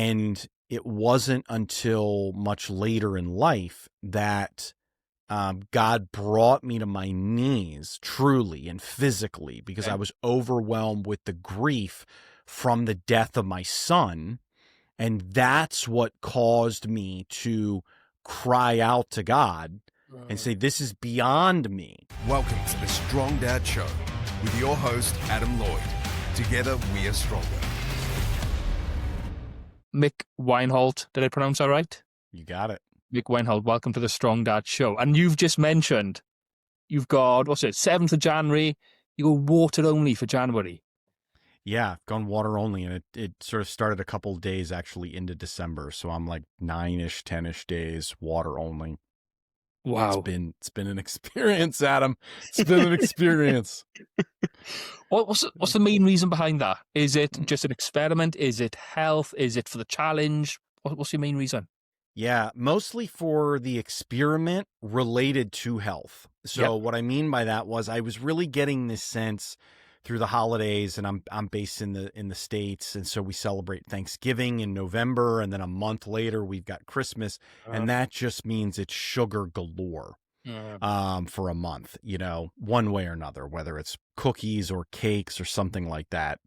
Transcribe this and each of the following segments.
And it wasn't until much later in life that God brought me to my knees truly and physically, because I was overwhelmed with the grief from the death of my son. And that's what caused me to cry out to God and say, this is beyond me. Welcome to the StrongDad Show with your host, Adam Lloyd. Together, we are stronger. Mick Wienholt, did I pronounce that right? You got it. Mick Wienholt, welcome to the StrongDad Show. And you've just mentioned you've got, 7th of January, you go water only for January. Yeah, I've gone water only, and it sort of started a couple of days actually into December. So I'm like 9-ish, 10-ish days water only. Wow. It's been an experience, Adam. It's been an experience. What's the main reason behind that? Is it just an experiment? Is it health? Is it for the challenge? What's your main reason? Yeah, mostly for the experiment related to health. So what I mean by that was I was really getting this sense through the holidays, and I'm based in the States, and so we celebrate Thanksgiving in November, and then a month later we've got Christmas, and that just means it's sugar galore for a month, one way or another, whether it's cookies or cakes or something like that.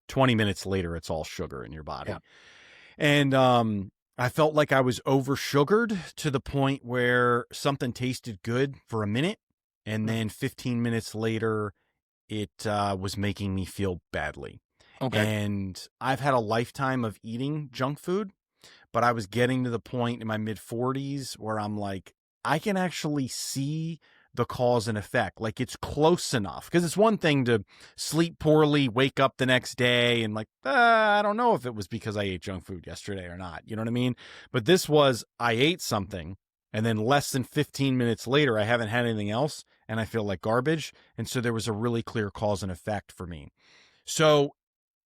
20 minutes later it's all sugar in your body. And I felt like I was over sugared to the point where something tasted good for a minute, and then 15 minutes later it was making me feel badly. And I've had a lifetime of eating junk food, but I was getting to the point in my mid-40s where I'm like, I can actually see the cause and effect. Like, it's close enough, because it's one thing to sleep poorly, wake up the next day and like, I don't know if it was because I ate junk food yesterday or not. You know what I mean? But this was, I ate something, and then less than 15 minutes later, I haven't had anything else, and I feel like garbage. And so there was a really clear cause and effect for me. So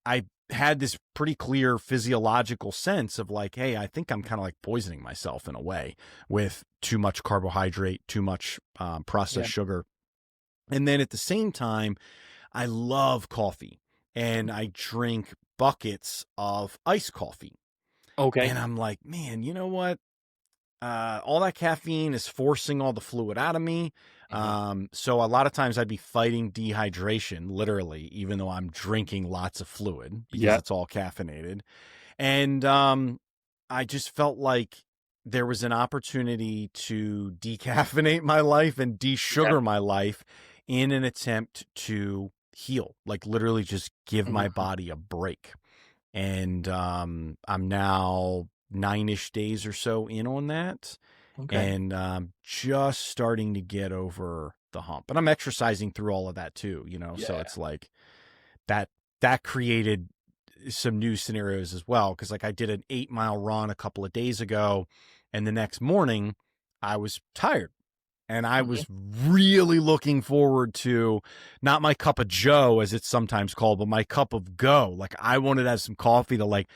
I had this pretty clear physiological sense of like, hey, I think I'm kind of like poisoning myself in a way with too much carbohydrate, too much processed sugar. And then at the same time, I love coffee, and I drink buckets of iced coffee. And I'm like, man, you know what? All that caffeine is forcing all the fluid out of me. So a lot of times I'd be fighting dehydration, literally, even though I'm drinking lots of fluid because it's all caffeinated. And I just felt like there was an opportunity to decaffeinate my life and desugar my life in an attempt to heal, like literally just give my body a break. And I'm now 9-ish days or so in on that. And just starting to get over the hump. And I'm exercising through all of that too, so it's like that created some new scenarios as well. Cause like I did an 8-mile run a couple of days ago, and the next morning I was tired, and I was really looking forward to not my cup of joe, as it's sometimes called, but my cup of go. Like, I wanted to have some coffee to like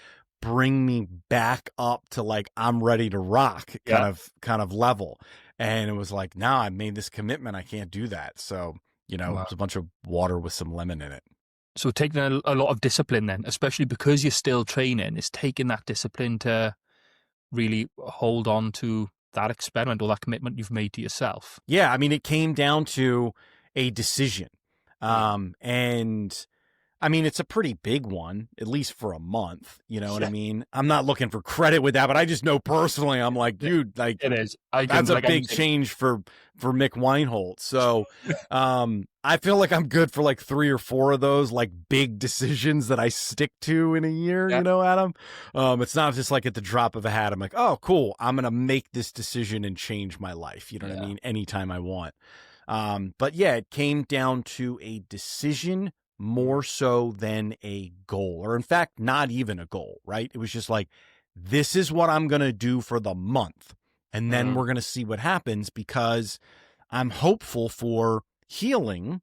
bring me back up to like, I'm ready to rock kind of level. And it was like, now I've made this commitment, I can't do that. So, it's a bunch of water with some lemon in it. So taking a lot of discipline then, especially because you're still training, is taking that discipline to really hold on to that experiment or that commitment you've made to yourself. Yeah. I mean, it came down to a decision. And I mean, it's a pretty big one, at least for a month. You know what I mean? I'm not looking for credit with that, but I just know personally, I'm like, dude, like, it is. That's a big change for Mick Wienholt. So I feel like I'm good for like 3 or 4 of those like big decisions that I stick to in a year, Adam. It's not just like at the drop of a hat. I'm like, oh, cool, I'm going to make this decision and change my life. You know what I mean? Anytime I want. But yeah, it came down to a decision more so than a goal, or in fact, not even a goal, right? It was just like, this is what I'm going to do for the month. And then we're going to see what happens, because I'm hopeful for healing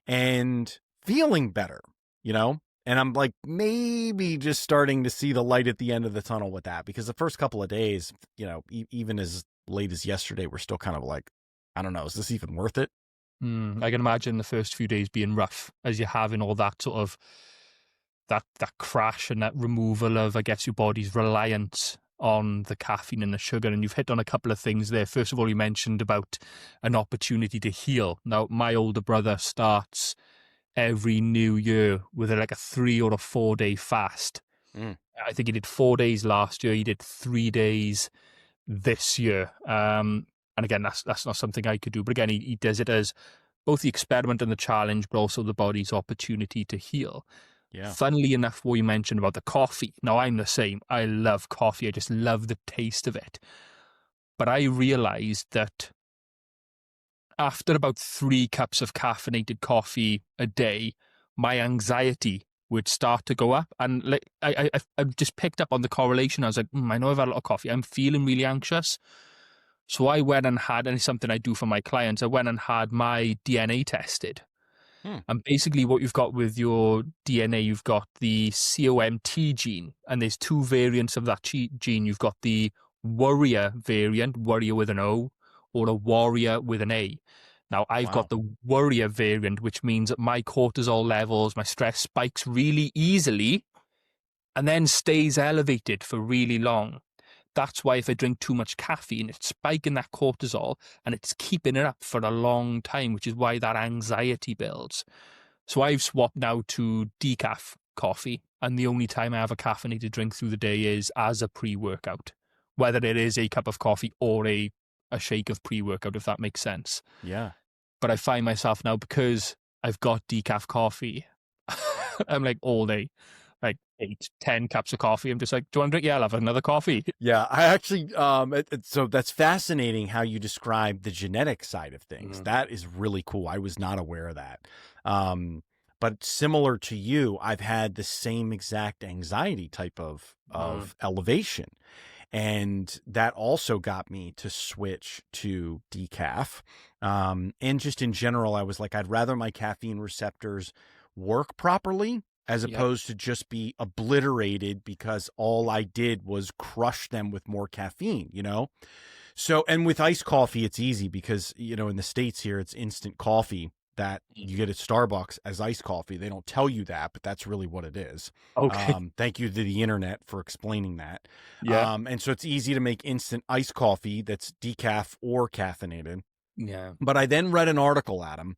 and feeling better, And I'm like, maybe just starting to see the light at the end of the tunnel with that, because the first couple of days, even as late as yesterday, we're still kind of like, I don't know, is this even worth it? I can imagine the first few days being rough as you're having all that sort of that crash and that removal of, I guess, your body's reliance on the caffeine and the sugar. And you've hit on a couple of things there. First of all, you mentioned about an opportunity to heal. Now, my older brother starts every new year with like a 3 or a 4 day fast. I think he did 4 days last year. He did 3 days this year. And again, that's not something I could do. But again, he does it as both the experiment and the challenge, but also the body's opportunity to heal. Yeah. Funnily enough, what you mentioned about the coffee. Now, I'm the same. I love coffee. I just love the taste of it. But I realized that after about 3 cups of caffeinated coffee a day, my anxiety would start to go up. And like I've just picked up on the correlation. I was like, I know I've had a lot of coffee. I'm feeling really anxious. So I went and had, and it's something I do for my clients, I went and had my DNA tested. And basically what you've got with your DNA, you've got the COMT gene, and there's 2 variants of that gene. You've got the warrior variant, warrior with an O, or a warrior with an A. Now, I've got the warrior variant, which means that my cortisol levels, my stress spikes really easily and then stays elevated for really long. That's why if I drink too much caffeine, it's spiking that cortisol and it's keeping it up for a long time, which is why that anxiety builds. So I've swapped now to decaf coffee, and the only time I have a caffeinated drink through the day is as a pre-workout, whether it is a cup of coffee or a shake of pre-workout, if that makes sense. Yeah. But I find myself now, because I've got decaf coffee, I'm like all day, like 8-10 cups of coffee. I'm just like, do you want to drink? Yeah, I'll have another coffee. Yeah, I actually, so that's fascinating how you describe the genetic side of things. That is really cool. I was not aware of that. But similar to you, I've had the same exact anxiety type of elevation. And that also got me to switch to decaf. And just in general, I was like, I'd rather my caffeine receptors work properly as opposed to just be obliterated because all I did was crush them with more caffeine, you know? So, and with iced coffee, it's easy because, you know, in the States here, it's instant coffee that you get at Starbucks as iced coffee. They don't tell you that, but that's really what it is. Okay. Thank you to the internet for explaining that. Yeah. And so it's easy to make instant iced coffee that's decaf or caffeinated. Yeah. But I then read an article, Adam,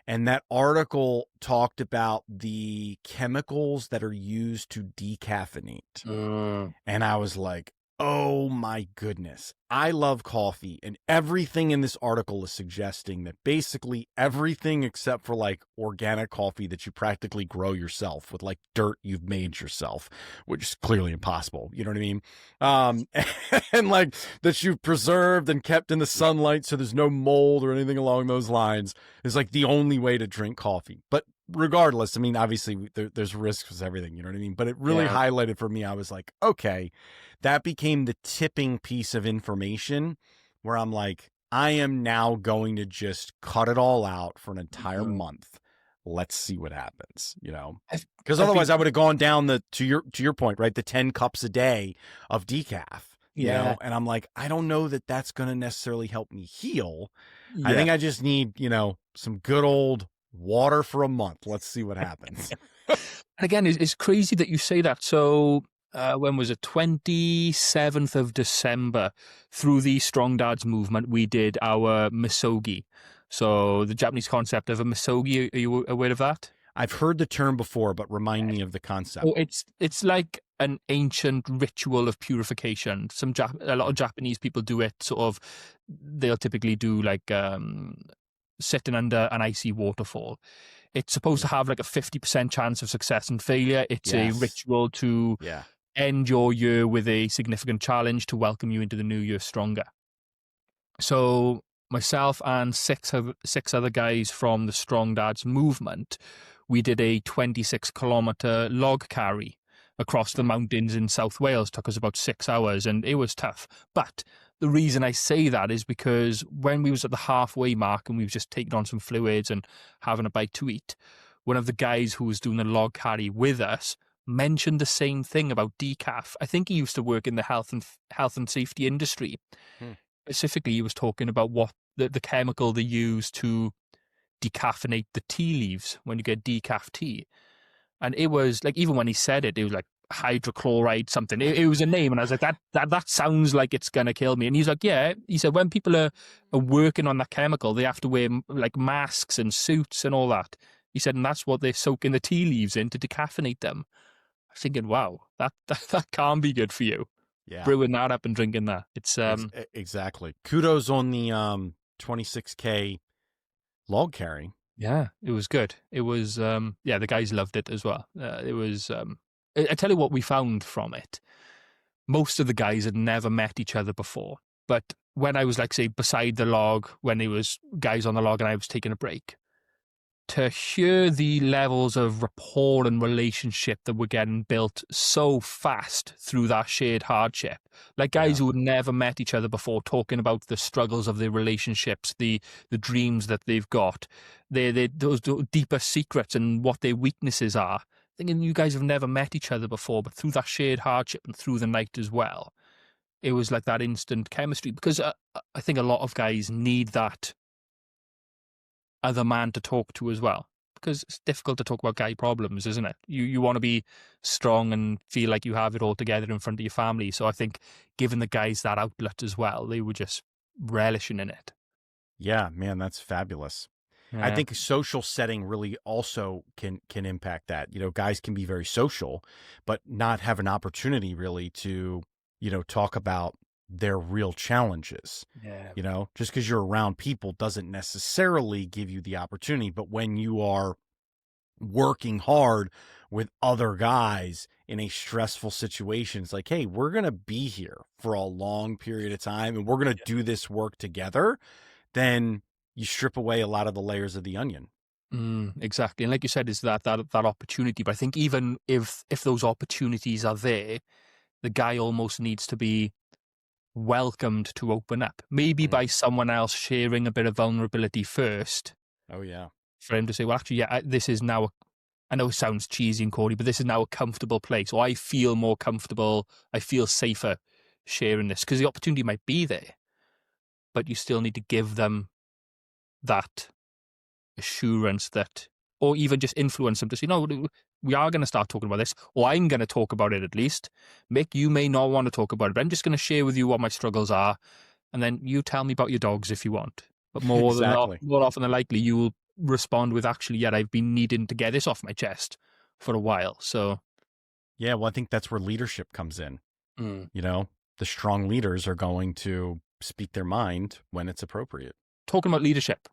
and that article talked about the chemicals that are used to decaffeinate. And I was like, oh my goodness. I love coffee, and everything in this article is suggesting that basically everything except for like organic coffee that you practically grow yourself with like dirt you've made yourself, which is clearly impossible. You know what I mean? And like that you've preserved and kept in the sunlight so there's no mold or anything along those lines is like the only way to drink coffee. But regardless, I mean, obviously there's risks with everything, you know what I mean? But it really highlighted for me. I was like, okay, that became the tipping piece of information where I'm like, I am now going to just cut it all out for an entire month. Let's see what happens, you know, because otherwise I would have gone down to your point, right? The 10 cups a day of decaf, you know, and I'm like, I don't know that that's going to necessarily help me heal. I think I just need, you know, some good old water for a month. Let's see what happens. And again, it's crazy that you say that. So when was it? 27th of December, through the Strong Dads movement, we did our misogi. So the Japanese concept of a misogi, are you aware of that? I've heard the term before, but remind me of the concept. Oh, it's like an ancient ritual of purification. A lot of Japanese people do it sort of, they'll typically do like sitting under an icy waterfall. It's supposed to have like a 50% chance of success and failure. It's a ritual to end your year with a significant challenge to welcome you into the new year stronger. So myself and six other guys from the Strong Dads movement, we did a 26-kilometer log carry across the mountains in South Wales. Took us about 6 hours, and it was tough. But the reason I say that is because when we was at the halfway mark and we was just taking on some fluids and having a bite to eat, one of the guys who was doing the log carry with us mentioned the same thing about decaf. I think he used to work in the health and safety industry. Specifically, he was talking about what the chemical they use to decaffeinate the tea leaves when you get decaf tea. And it was like, even when he said it, it was like hydrochloride something. It was a name, and I was like, that sounds like it's gonna kill me. And he's like, yeah. He said when people are working on that chemical, they have to wear like masks and suits and all that. He said, and that's what they're soaking the tea leaves in to decaffeinate them. I was thinking, wow, that can't be good for you. Yeah. Brewing that up and drinking that. It's exactly. Kudos on the 26K log carry. Yeah, it was good. It was, the guys loved it as well. It was, I tell you what we found from it. Most of the guys had never met each other before. But when I was, like, say, beside the log, when there was guys on the log and I was taking a break, to hear the levels of rapport and relationship that were getting built so fast through that shared hardship. Like guys who had never met each other before, talking about the struggles of their relationships, the dreams that they've got, those deeper secrets and what their weaknesses are. Thinking you guys have never met each other before, but through that shared hardship and through the night as well, it was like that instant chemistry. Because I think a lot of guys need that other man to talk to as well, because it's difficult to talk about guy problems, isn't it? You want to be strong and feel like you have it all together in front of your family. So I think giving the guys that outlet as well, they were just relishing in it. Yeah, man, that's fabulous. Yeah. I think a social setting really also can impact that. You know, guys can be very social, but not have an opportunity really to, you know, talk about their real challenges. Yeah. You know, just because you're around people doesn't necessarily give you the opportunity. But when you are working hard with other guys in a stressful situation, it's like, hey, we're going to be here for a long period of time and we're going to do this work together. Then you strip away a lot of the layers of the onion. Exactly. And like you said, is that opportunity. But I think even if those opportunities are there, the guy almost needs to be welcomed to open up, maybe by someone else sharing a bit of vulnerability first. Oh yeah. For him to say, well, actually, yeah, this is now, I know it sounds cheesy and corny, but this is now a comfortable place, or I feel more comfortable, I feel safer sharing this, because the opportunity might be there, but you still need to give them that assurance that, or even just influence them to say, no, we are going to start talking about this, or I'm going to talk about it at least. Mick, you may not want to talk about it, but I'm just going to share with you what my struggles are, and then you tell me about your dogs if you want. But more often than likely, you will respond with, actually, yeah, I've been needing to get this off my chest for a while. So, yeah, well, I think that's where leadership comes in. You know, the strong leaders are going to speak their mind when it's appropriate. Talking about leadership,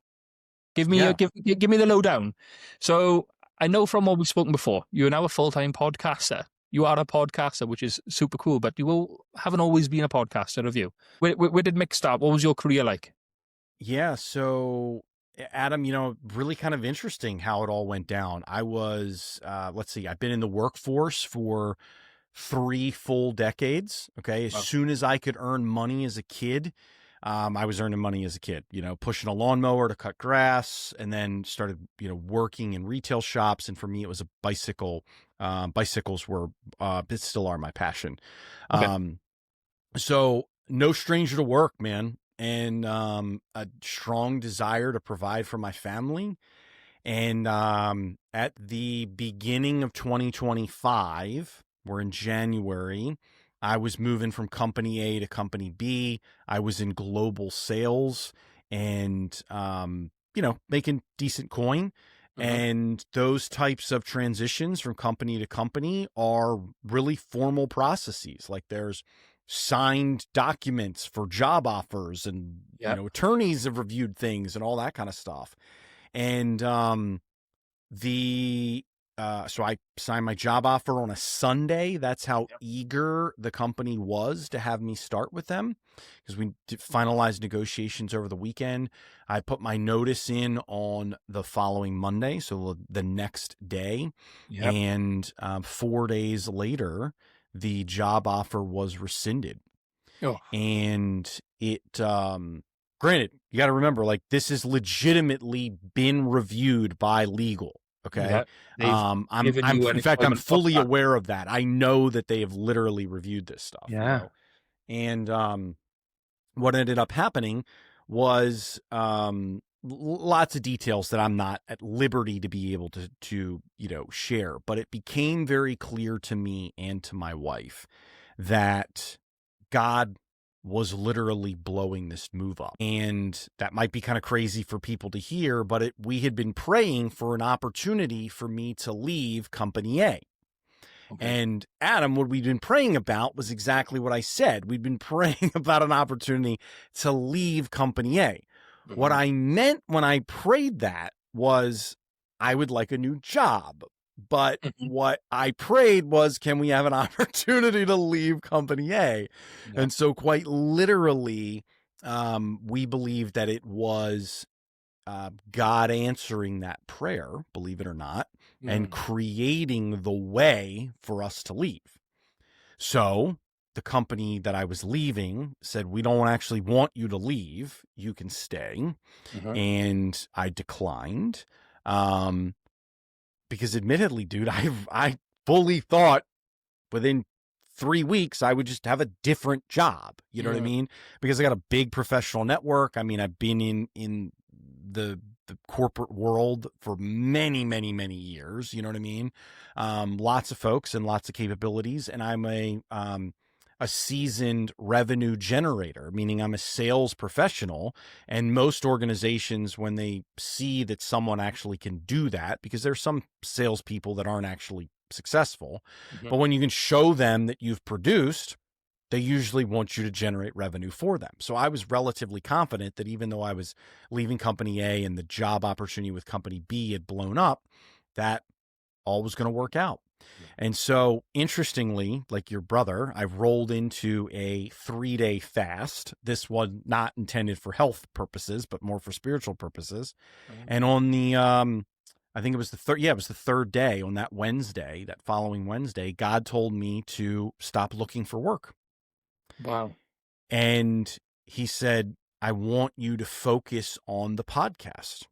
give me the lowdown. So I know from what we've spoken before, you're now a full-time podcaster. You are a podcaster, which is super cool, but you haven't always been a podcaster, have you? Where did Mick start? What was your career like? Yeah, so Adam, you know, really kind of interesting how it all went down. I was, I've been in the workforce for 3 full decades. Okay. As soon as I could earn money as a kid, I was earning money as a kid, you know, pushing a lawnmower to cut grass, and then started, you know, working in retail shops. And for me, it was a bicycle. Bicycles were, still are my passion. Okay. So no stranger to work, man. And a strong desire to provide for my family. And at the beginning of 2025, we're in January, I was moving from company A to company B. I was in global sales and, you know, making decent coin. And those types of transitions from company to company are really formal processes. Like there's signed documents for job offers, and you know, attorneys have reviewed things and all that kind of stuff. And so I signed my job offer on a Sunday. That's how eager the company was to have me start with them, because we finalized negotiations over the weekend. I put my notice in on the following Monday, so the next day. And 4 days later, the job offer was rescinded. And it, granted, you got to remember, like, this has legitimately been reviewed by legal. Okay. In fact, I'm fully aware of that. I know that they have literally reviewed this stuff. You know? And, what ended up happening was, lots of details that I'm not at liberty to be able to share, but it became very clear to me and to my wife that God was literally blowing this move up. And that might be kind of crazy for people to hear, but we had been praying for an opportunity for me to leave Company A. Okay. And Adam, what we'd been praying about was exactly what I said. We'd been praying about an opportunity to leave Company A. Mm-hmm. What I meant when I prayed that was I would like a new job. But what I prayed was, can we have an opportunity to leave Company A? Yeah. And so quite literally, we believe that it was God answering that prayer, believe it or not, and creating the way for us to leave. So the company that I was leaving said, we don't actually want you to leave. You can stay. And I declined. Because admittedly, dude, I fully thought within 3 weeks I would just have a different job. You know what I mean? Because I got a big professional network. I mean, I've been in the corporate world for many, many, many years. You know what I mean? Lots of folks and lots of capabilities. And I'm a seasoned revenue generator, meaning I'm a sales professional. And most organizations, when they see that someone actually can do that, because there's some salespeople that aren't actually successful, but when you can show them that you've produced, they usually want you to generate revenue for them. So I was relatively confident that even though I was leaving Company A and the job opportunity with Company B had blown up, that all was going to work out. And so interestingly, like your brother, I've rolled into a 3-day fast. This was not intended for health purposes, but more for spiritual purposes. And on the, I think it was the third day, on that Wednesday, that following Wednesday, God told me to stop looking for work. Wow. And he said, I want you to focus on the podcast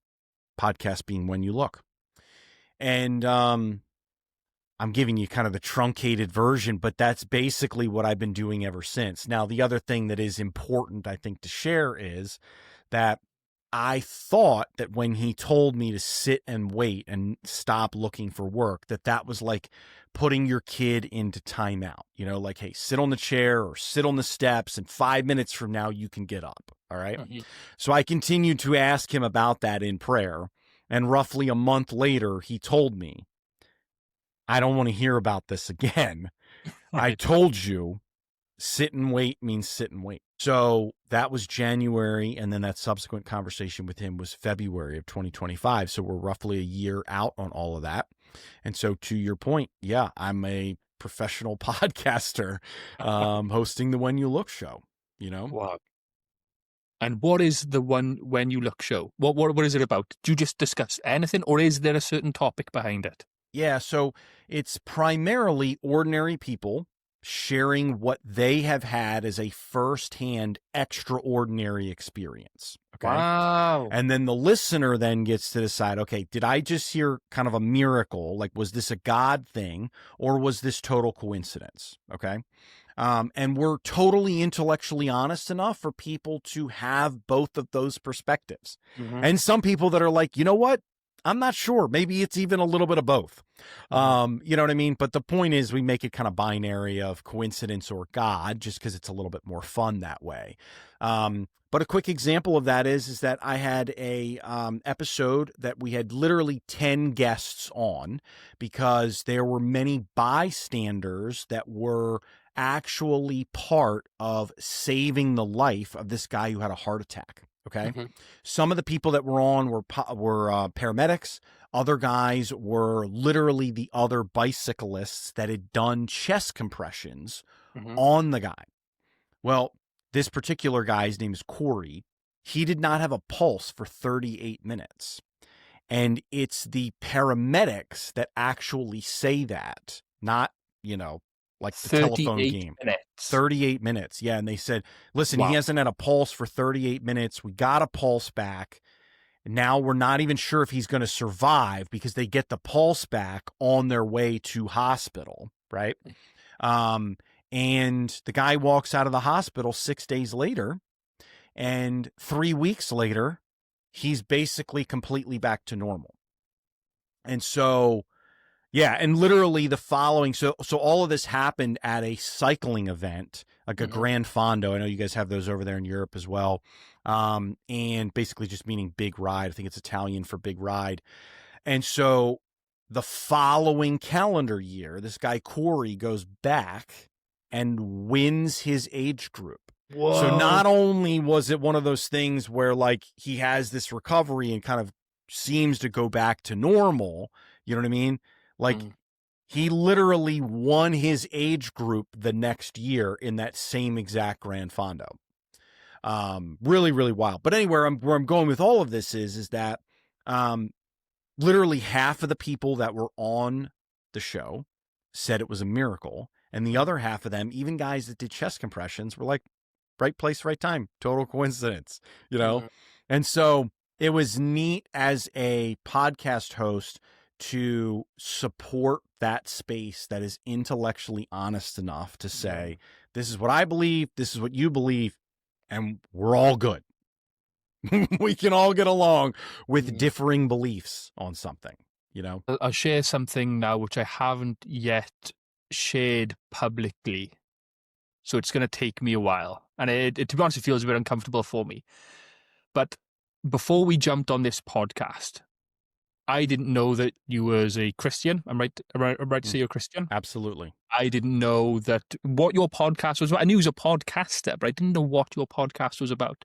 being When You Look. And, I'm giving you kind of the truncated version, but that's basically what I've been doing ever since. Now, the other thing that is important, I think, to share is that I thought that when he told me to sit and wait and stop looking for work, that was like putting your kid into timeout, like, hey, sit on the chair or sit on the steps and 5 minutes from now you can get up. All right. So I continued to ask him about that in prayer. And roughly a month later, he told me, I don't want to hear about this again. I told you, sit and wait means sit and wait. So that was January. And then that subsequent conversation with him was February of 2025. So we're roughly a year out on all of that. And so to your point, yeah, I'm a professional podcaster, hosting the When You Look show, Wow. And what is the When You Look show? What is it about? Do you just discuss anything, or is there a certain topic behind it? Yeah, so it's primarily ordinary people sharing what they have had as a firsthand extraordinary experience. Okay. Wow. And then the listener then gets to decide, okay, did I just hear kind of a miracle? Like, was this a God thing, or was this total coincidence? Okay. And we're totally intellectually honest enough for people to have both of those perspectives. And some people that are like, you know what? I'm not sure. Maybe it's even a little bit of both. You know what I mean? But the point is, we make it kind of binary of coincidence or God, just because it's a little bit more fun that way. But a quick example of that is that I had a episode that we had literally 10 guests on, because there were many bystanders that were actually part of saving the life of this guy who had a heart attack. Okay. Some of the people that were on were paramedics. Other guys were literally the other bicyclists that had done chest compressions on the guy. Well, this particular guy's name is Corey. He did not have a pulse for 38 minutes. And it's the paramedics that actually say that, not, like the telephone game. 38 minutes. Yeah. And they said, listen, He hasn't had a pulse for 38 minutes. We got a pulse back. Now we're not even sure if he's going to survive, because they get the pulse back on their way to hospital. Right. And the guy walks out of the hospital 6 days later, and 3 weeks later, he's basically completely back to normal. And so, yeah, and literally the following, so all of this happened at a cycling event, like a Gran Fondo. I know you guys have those over there in Europe as well. And basically just meaning big ride. I think it's Italian for big ride. And so the following calendar year, this guy Corey goes back and wins his age group. Whoa. So not only was it one of those things where like he has this recovery and kind of seems to go back to normal, you know what I mean? Like he literally won his age group the next year in that same exact Gran Fondo. Really, really wild. But anyway, where I'm going with all of this is that literally half of the people that were on the show said it was a miracle. And the other half of them, even guys that did chest compressions, were like, right place, right time. Total coincidence, you know? And so it was neat as a podcast host to support that space that is intellectually honest enough to say, this is what I believe, this is what you believe, and we're all good. We can all get along with differing beliefs on something, you know? I'll share something now which I haven't yet shared publicly. So it's going to take me a while. And it, to be honest, it feels a bit uncomfortable for me. But before we jumped on this podcast, I didn't know that you was a Christian. I'm right to say you're a Christian? Absolutely. I didn't know that what your podcast was about. I knew you was a podcaster, but I didn't know what your podcast was about.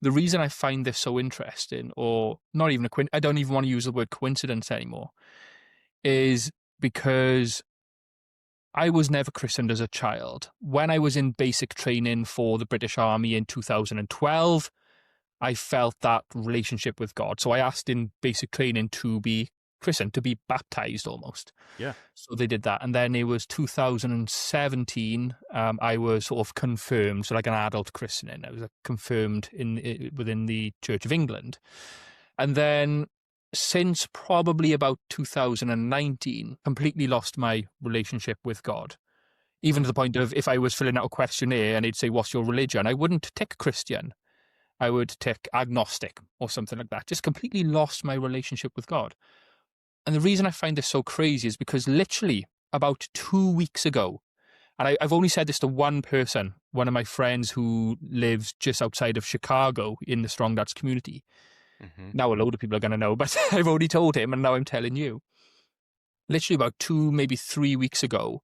The reason I find this so interesting, or not even I don't even want to use the word coincidence anymore, is because I was never christened as a child. When I was in basic training for the British Army in 2012, I felt that relationship with God. So I asked in basic training to be christened, to be baptized almost. Yeah. So they did that. And then it was 2017, I was sort of confirmed, so like an adult christening. I was confirmed within the Church of England. And then since probably about 2019, completely lost my relationship with God. Even to the point of if I was filling out a questionnaire and they'd say, what's your religion? I wouldn't tick Christian. I would tick agnostic or something like that. Just completely lost my relationship with God. And the reason I find this so crazy is because literally about 2 weeks ago, and I've only said this to one person, one of my friends who lives just outside of Chicago in the StrongDads community. Now a load of people are going to know, but I've already told him and now I'm telling you. Literally about 2, maybe 3 weeks ago,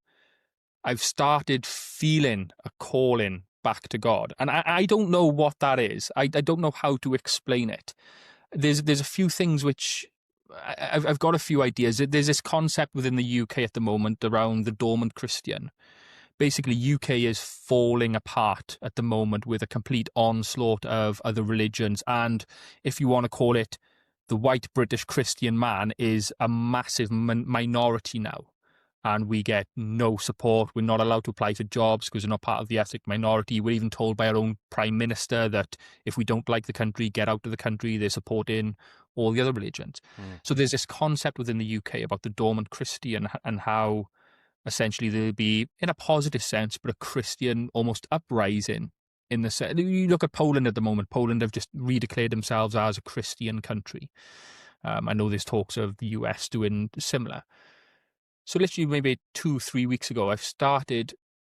I've started feeling a calling back to God. And I don't know what that is. I don't know how to explain it. There's a few things which I've got a few ideas. There's this concept within the UK at the moment around the dormant Christian. Basically, UK is falling apart at the moment with a complete onslaught of other religions. And if you want to call it, the white British Christian man is a massive minority now. And we get no support. We're not allowed to apply for jobs because we're not part of the ethnic minority. We're even told by our own Prime Minister that if we don't like the country, get out of the country. They're supporting all the other religions. So there's this concept within the UK about the dormant Christian and how essentially there'll be, in a positive sense, but a Christian almost uprising in the sense. You look at Poland at the moment. Poland have just redeclared themselves as a Christian country. I know there's talks of the US doing similar. So literally maybe 2-3 weeks ago, I've started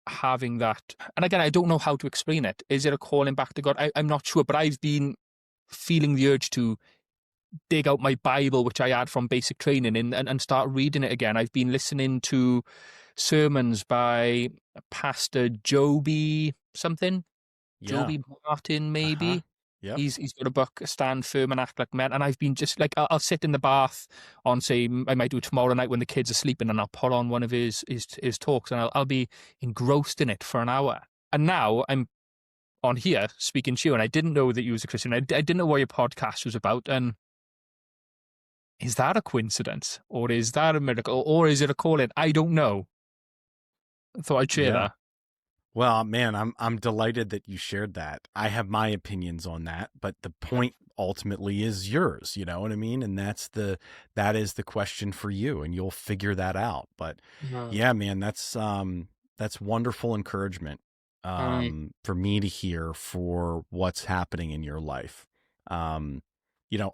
having that. And again, I don't know how to explain it. Is it a calling back to God? I'm not sure, but I've been feeling the urge to dig out my Bible, which I had from basic training, and start reading it again. I've been listening to sermons by Pastor Joby something. Yeah. Joby Martin, maybe. Yep. He's got a book, Stand Firm and Act Like Men. And I've been just like, I'll sit in the bath on, say, I might do it tomorrow night when the kids are sleeping, and I'll put on one of his talks, and I'll be engrossed in it for an hour. And now I'm on here speaking to you, and I didn't know that you was a Christian. I didn't know what your podcast was about. And is that a coincidence, or is that a miracle, or is it a calling? I don't know. I thought I'd share that. Well, man, I'm delighted that you shared that. I have my opinions on that, but the point ultimately is yours, you know what I mean? And that is the question for you, and you'll figure that out. But yeah, man, that's wonderful encouragement for me to hear for what's happening in your life.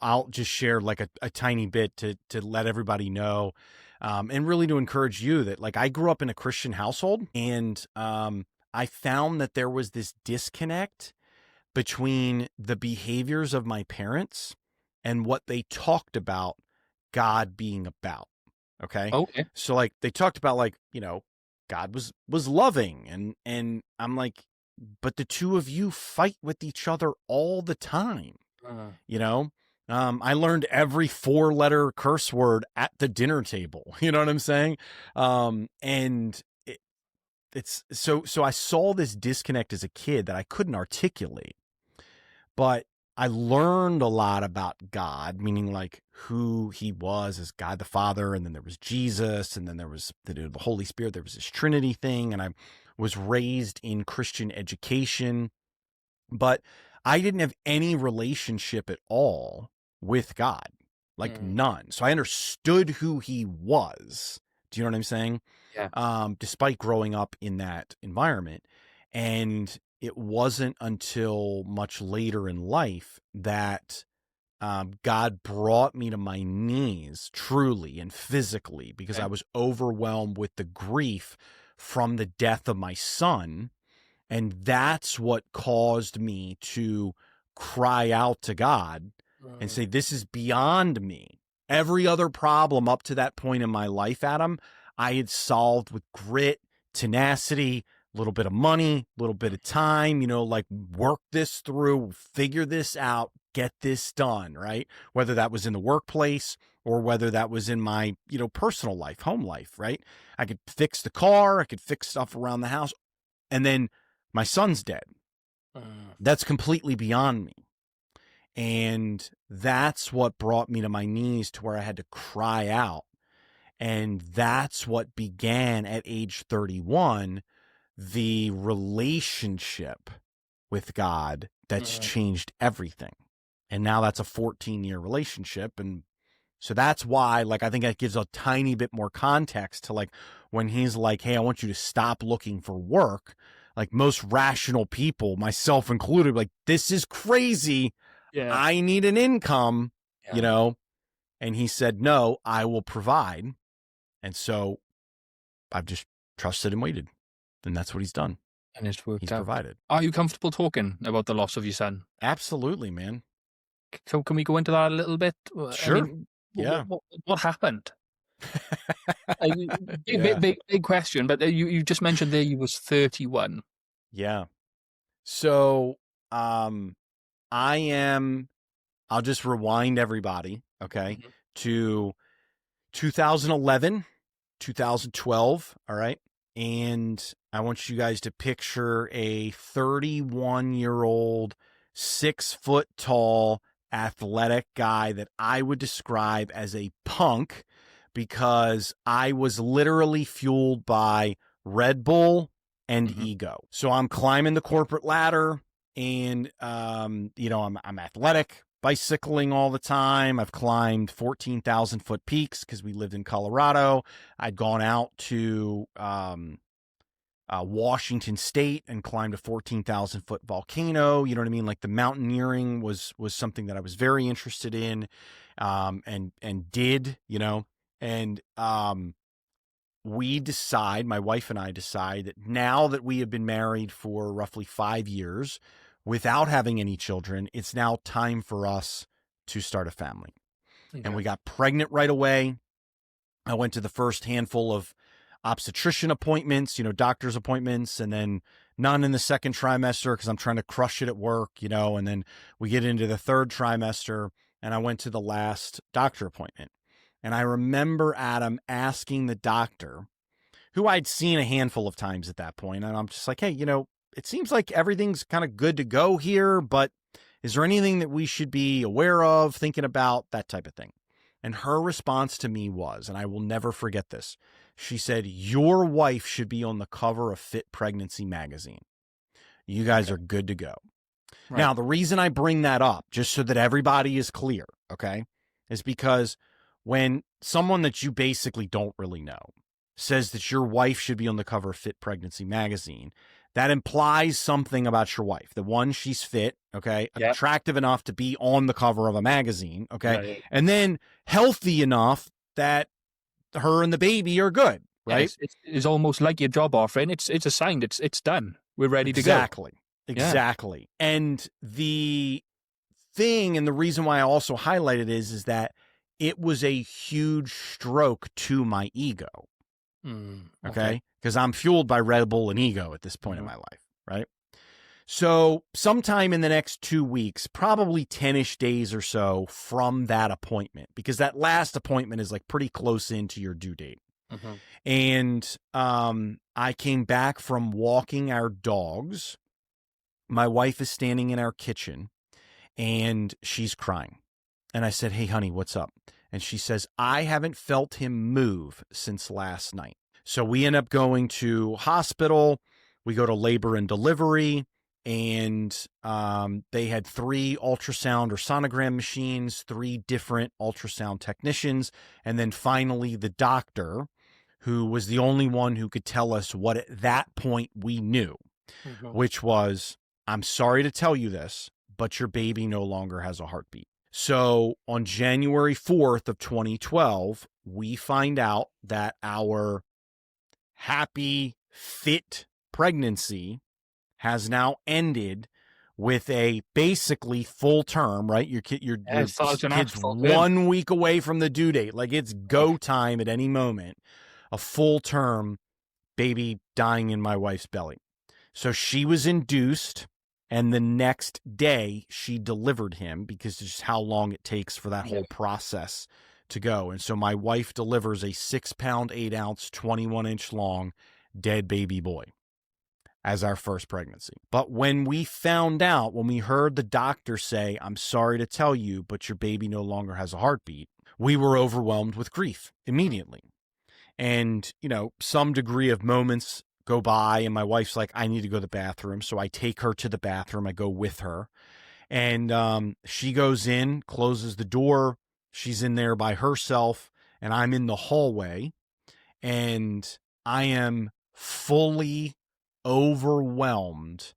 I'll just share like a tiny bit to let everybody know, and really to encourage you that like I grew up in a Christian household, and I found that there was this disconnect between the behaviors of my parents and what they talked about God being about. Okay. Okay. So like they talked about like, God was loving, and I'm like, but the two of you fight with each other all the time. I learned every 4-letter curse word at the dinner table. You know what I'm saying? And it's so I saw this disconnect as a kid that I couldn't articulate, but I learned a lot about God, meaning like who he was as God the Father. And then there was Jesus, and then there was the Holy Spirit. There was this Trinity thing. And I was raised in Christian education, but I didn't have any relationship at all with God, like none. So I understood who he was. Do you know what I'm saying? Yeah. Despite growing up in that environment. And it wasn't until much later in life that God brought me to my knees truly and physically, because I was overwhelmed with the grief from the death of my son. And that's what caused me to cry out to God and say, this is beyond me. Every other problem up to that point in my life, Adam, I had solved with grit, tenacity, a little bit of money, a little bit of time, like work this through, figure this out, get this done, right? Whether that was in the workplace or whether that was in my, personal life, home life, right? I could fix the car, I could fix stuff around the house, and then my son's dead. That's completely beyond me. And that's what brought me to my knees, to where I had to cry out. And that's what began at age 31, the relationship with God that's changed everything. And now that's a 14-year relationship. And so that's why, like, I think that gives a tiny bit more context to like when he's like, hey, I want you to stop looking for work. Like most rational people, myself included, like, this is crazy. Yeah. I need an income, and he said, no, I will provide. And so I've just trusted and waited. And that's what he's done. And it's worked He's out. Provided. Are you comfortable talking about the loss of your son? Absolutely, man. So can we go into that a little bit? Sure. I mean, yeah. What happened? Big question, but you just mentioned there you was 31. Yeah. So I'll just rewind everybody, okay, to 2011, 2012, all right? And I want you guys to picture a 31-year-old, 6-foot-tall, athletic guy that I would describe as a punk, because I was literally fueled by Red Bull and ego. So I'm climbing the corporate ladder, and I'm athletic, bicycling all the time. I've climbed 14,000-foot peaks because we lived in Colorado. I'd gone out to Washington State and climbed a 14,000-foot volcano. You know what I mean? Like the mountaineering was something that I was very interested in, and did, and my wife and I decide that now that we have been married for roughly 5 years without having any children, it's now time for us to start a family. Okay. And we got pregnant right away. I went to the first handful of obstetrician appointments, doctor's appointments, and then none in the second trimester because I'm trying to crush it at work, and then we get into the third trimester, and I went to the last doctor appointment. And I remember Adam asking the doctor, who I'd seen a handful of times at that point, and I'm just like, hey, it seems like everything's kind of good to go here, but is there anything that we should be aware of, thinking about, that type of thing? And her response to me was, and I will never forget this, she said, your wife should be on the cover of Fit Pregnancy magazine. You guys are good to go. Right. Now, the reason I bring that up, just so that everybody is clear, okay, is because when someone that you basically don't really know says that your wife should be on the cover of Fit Pregnancy magazine, that implies something about your wife. The one, she's fit, okay, Yeah. attractive enough to be on the cover of a magazine, okay, Right. and then healthy enough that her and the baby are good, right? Yes, it's almost like your job offering. It's a sign. It's done. We're ready to go. Exactly. And the thing, and the reason why I also highlighted is that it was a huge stroke to my ego. Okay. Because I'm fueled by Red Bull and ego at this point in my life. Right. So sometime in the next 2 weeks, probably 10-ish days or so from that appointment, because that last appointment is like pretty close into your due date. And I came back from walking our dogs. My wife is standing in our kitchen and she's crying. And I said, "Hey, honey, what's up?" And she says, "I haven't felt him move since last night." So we end up going to hospital. We go to labor and delivery, and they had 3 ultrasound or sonogram machines, 3 different ultrasound technicians. And then finally the doctor, who was the only one who could tell us what at that point we knew, which was, "I'm sorry to tell you this, but your baby no longer has a heartbeat." So on January 4th of 2012, we find out that our happy, fit pregnancy has now ended with a basically full term, right? Your kid's 1 week away from the due date. Like, it's go time at any moment. A full term baby dying in my wife's belly. So she was induced, and the next day she delivered him, because it's just how long it takes for that whole process to go. And so my wife delivers a 6-pound, 8-ounce, 21-inch long dead baby boy as our first pregnancy. But when we found out, when we heard the doctor say, "I'm sorry to tell you, but your baby no longer has a heartbeat," we were overwhelmed with grief immediately. And, some degree of moments go by, and my wife's like, "I need to go to the bathroom." So I take her to the bathroom. I go with her, and she goes in, closes the door. She's in there by herself, and I'm in the hallway, and I am fully overwhelmed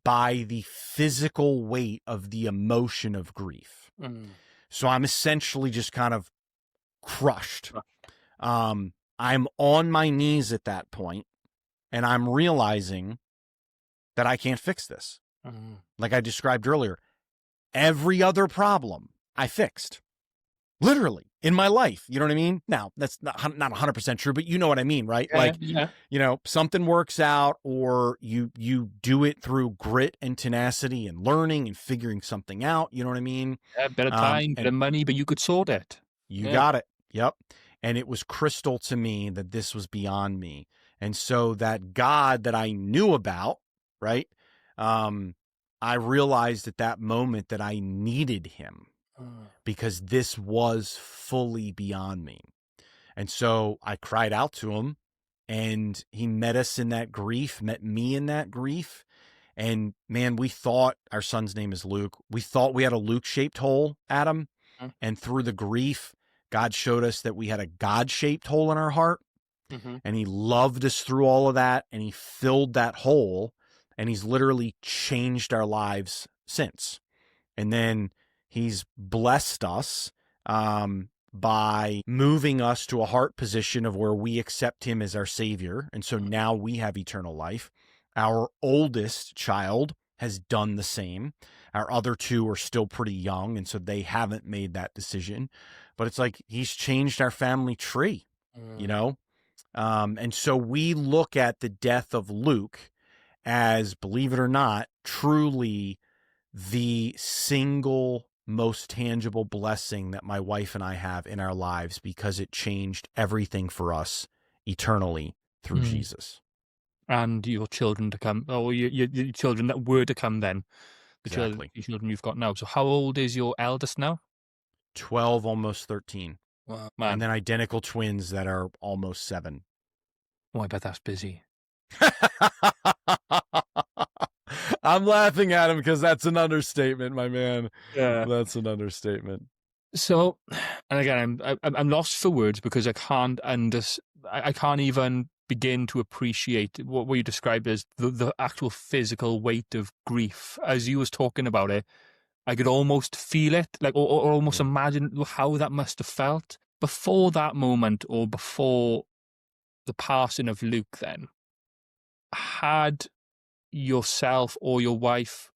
by the physical weight of the emotion of grief. So I'm essentially just kind of crushed. I'm on my knees at that point, and I'm realizing that I can't fix this. Like I described earlier, every other problem I fixed, literally, in my life. You know what I mean? Now, that's not 100% true, but you know what I mean, right? Something works out, or you do it through grit and tenacity and learning and figuring something out. You know what I mean? Yeah, better time, better money, but you could sort it. You got it. Yep. And it was crystal to me that this was beyond me. And so that God that I knew about, right? I realized at that moment that I needed him, because this was fully beyond me. And so I cried out to him, and he met us in that grief, met me in that grief. And man, we thought, our son's name is Luke, we thought we had a Luke-shaped hole, Adam. And through the grief, God showed us that we had a God-shaped hole in our heart. And he loved us through all of that, and he filled that hole, and he's literally changed our lives since. And then he's blessed us by moving us to a heart position of where we accept him as our Savior. And so now we have eternal life. Our oldest child has done the same. Our other 2 are still pretty young, and so they haven't made that decision. But it's like he's changed our family tree, and so we look at the death of Luke as, believe it or not, truly the single most tangible blessing that my wife and I have in our lives, because it changed everything for us eternally through Jesus. And your children to come, or your children that were to come then. The children you've got now. So how old is your eldest now? 12, almost 13. Wow, man. And then identical twins that are almost 7. Oh, I bet that's busy. I'm laughing at him because that's an understatement, my man. Yeah, that's an understatement. So, and again, I'm lost for words, because I can't even begin to appreciate what you described as the actual physical weight of grief. As you was talking about it, I could almost feel it, like, or almost imagine how that must have felt before that moment, or before the passing of Luke. Then, had yourself or your wife,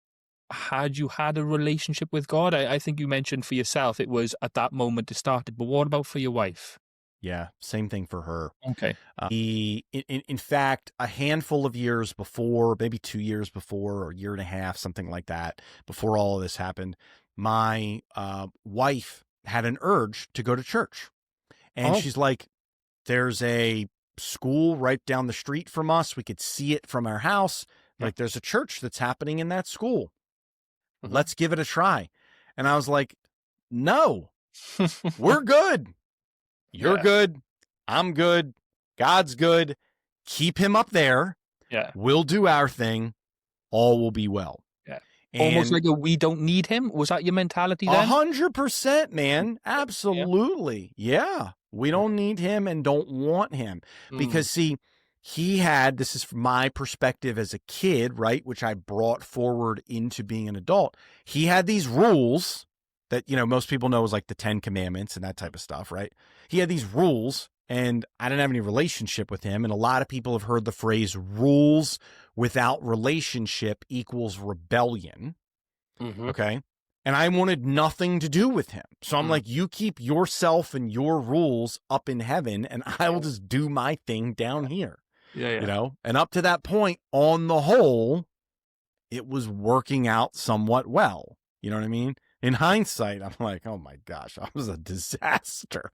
had you had a relationship with God? I think you mentioned for yourself it was at that moment it started, but what about for your wife? Yeah, same thing for her. Okay. In fact, a handful of years before, maybe 2 years before, or a year and a half, something like that, before all of this happened, my wife had an urge to go to church. And she's like, there's a school right down the street from us. We could see it from our house. Like, there's a church that's happening in that school. Let's give it a try. And I was like, no, we're good. You're good. I'm good. God's good. Keep him up there. Yeah. We'll do our thing. All will be well. Yeah. And almost like we don't need him. Was that your mentality then? 100%, man. Absolutely. Yeah. We don't need him and don't want him. Because, see, this is from my perspective as a kid, right, which I brought forward into being an adult. He had these rules that, most people know as like the 10 Commandments and that type of stuff, right? He had these rules, and I didn't have any relationship with him. And a lot of people have heard the phrase rules without relationship equals rebellion. Okay. And I wanted nothing to do with him. So I'm like, you keep yourself and your rules up in heaven, and I will just do my thing down here. Yeah. And up to that point, on the whole, it was working out somewhat well. You know what I mean? In hindsight, I'm like, oh my gosh, I was a disaster.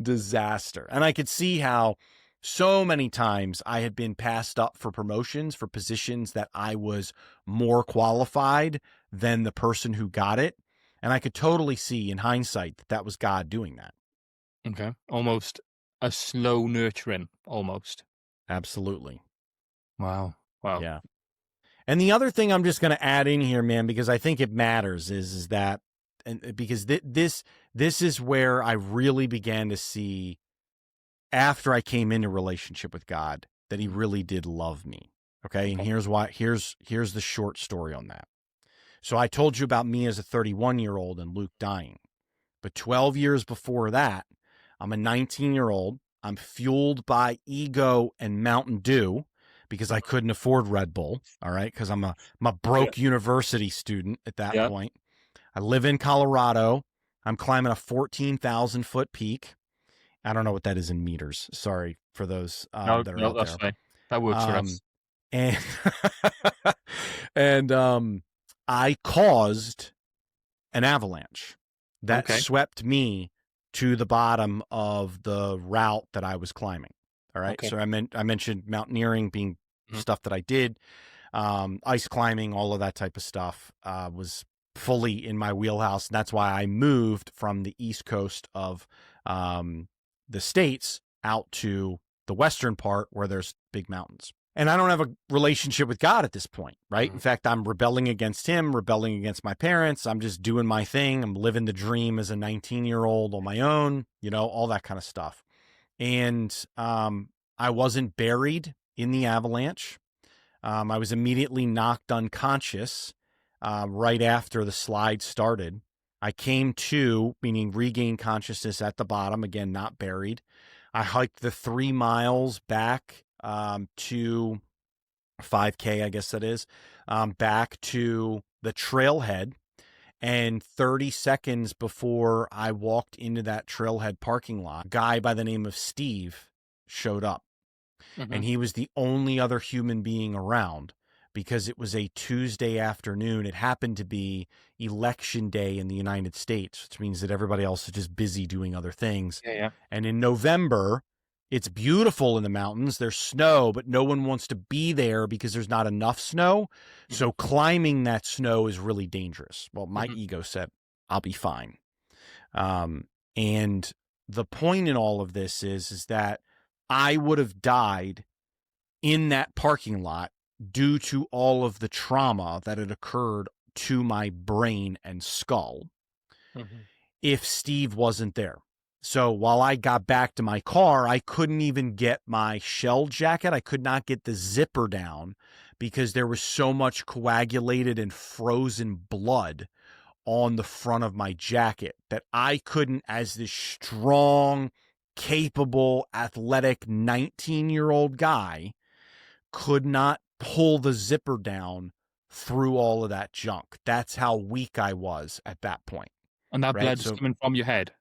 Disaster. And I could see how so many times I had been passed up for promotions for positions that I was more qualified than the person who got it. And I could totally see in hindsight that was God doing that. Okay. Almost a slow nurturing, almost. Absolutely. Wow. Yeah. And the other thing I'm just going to add in here, man, because I think it matters, is that, and because this is where I really began to see, after I came into relationship with God, that he really did love me. Okay. And here's why. Here's the short story on that. So I told you about me as a 31-year-old and Luke dying, but 12 years before that, I'm a 19-year-old. I'm fueled by ego and Mountain Dew, because I couldn't afford Red Bull. All right. Cause I'm a broke university student at that point. I live in Colorado. I'm climbing a 14,000 foot peak. I don't know what that is in meters. Sorry for those that are out that's there. fine. That works for us. And I caused an avalanche that swept me to the bottom of the route that I was climbing. All right. So I mentioned mountaineering being stuff that I did, ice climbing, all of that type of stuff was fully in my wheelhouse. And that's why I moved from the East Coast of the States out to the Western part where there's big mountains. And I don't have a relationship with God at this point, right? In fact, I'm rebelling against him, rebelling against my parents. I'm just doing my thing. I'm living the dream as a 19-year-old on my own, all that kind of stuff. And I wasn't buried in the avalanche. I was immediately knocked unconscious right after the slide started. I came to, meaning regained consciousness at the bottom, again, not buried. I hiked the 3 miles back to 5K, I guess that is, back to the trailhead. And 30 seconds before I walked into that trailhead parking lot, a guy by the name of Steve showed up. And he was the only other human being around, because it was a Tuesday afternoon. It happened to be election day in the United States, which means that everybody else is just busy doing other things. And in November, it's beautiful in the mountains. There's snow, but no one wants to be there because there's not enough snow. So climbing that snow is really dangerous. Well, my ego said, I'll be fine. And the point in all of this is that I would have died in that parking lot due to all of the trauma that had occurred to my brain and skull if Steve wasn't there. So while I got back to my car, I couldn't even get my shell jacket. I could not get the zipper down because there was so much coagulated and frozen blood on the front of my jacket that I couldn't, as this strong, capable, athletic 19-year-old guy, could not pull the zipper down through all of that junk. That's how weak I was at that point. And that right? blood's coming from your head.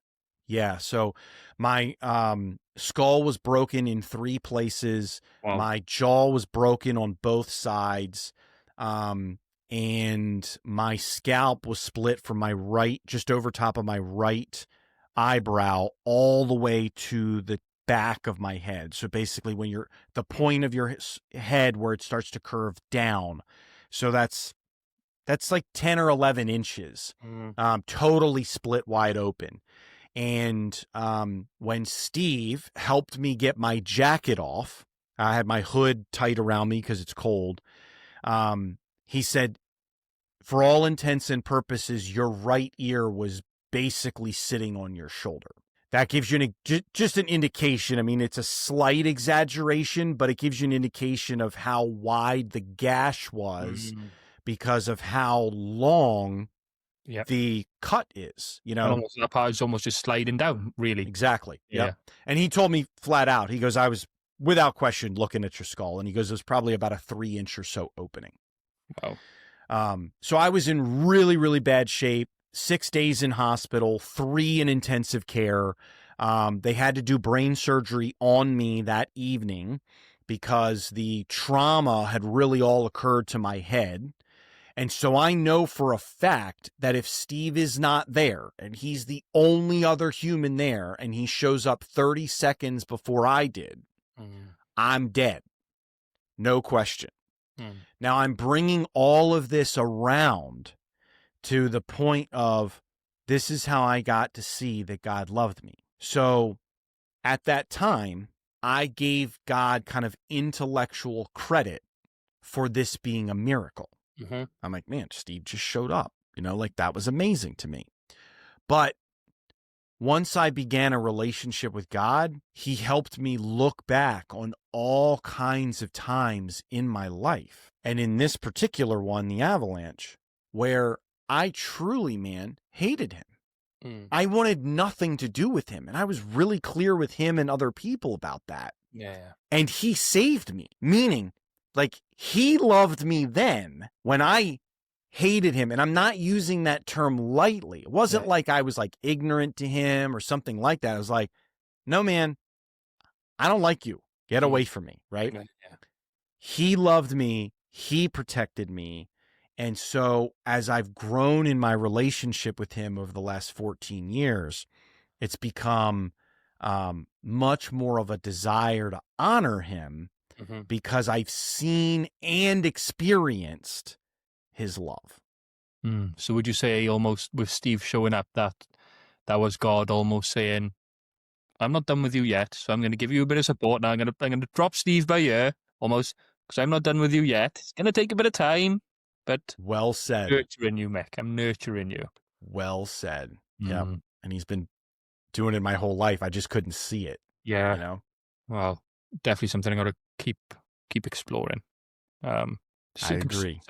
Yeah. So my skull was broken in 3 places. Wow. My jaw was broken on both sides. And my scalp was split from my right, just over top of my right eyebrow, all the way to the back of my head. So basically when you're the point of your head where it starts to curve down. So that's like 10 or 11 inches, totally split wide open. And when Steve helped me get my jacket off, I had my hood tight around me because it's cold. He said, for all intents and purposes, your right ear was basically sitting on your shoulder. That gives you just an indication. I mean, it's a slight exaggeration, but it gives you an indication of how wide the gash was because of how long the cut is. That part is almost just sliding down, really. Exactly. Yeah. Yep. And he told me flat out, he goes, I was without question looking at your skull. And he goes, it was probably about a 3-inch or so opening. Wow. So I was in really, really bad shape. 6 days in hospital, 3 in intensive care. They had to do brain surgery on me that evening because the trauma had really all occurred to my head. And so I know for a fact that if Steve is not there and he's the only other human there and he shows up 30 seconds before I did, I'm dead. No question. Now I'm bringing all of this around to the point of this is how I got to see that God loved me. So at that time, I gave God kind of intellectual credit for this being a miracle. I'm like, man, Steve just showed up, like that was amazing to me. But once I began a relationship with God, he helped me look back on all kinds of times in my life. And in this particular one, the avalanche, where I truly, man, hated him. I wanted nothing to do with him. And I was really clear with him and other people about that. Yeah. And he saved me, meaning like he loved me then when I hated him. And I'm not using that term lightly. It wasn't like I was like ignorant to him or something like that. I was like, no, man, I don't like you. Get away from me. Right. Yeah. He loved me. He protected me. And so as I've grown in my relationship with him over the last 14 years, it's become much more of a desire to honor him because I've seen and experienced his love. So would you say almost with Steve showing up that was God almost saying, I'm not done with you yet, so I'm going to give you a bit of support now. I'm going to drop Steve by ear almost because I'm not done with you yet. It's going to take a bit of time. But well said. Nurturing you, Mick. I'm nurturing you. Well said. Yeah. And he's been doing it my whole life. I just couldn't see it. Yeah. Well, definitely something I got to keep exploring. I agree.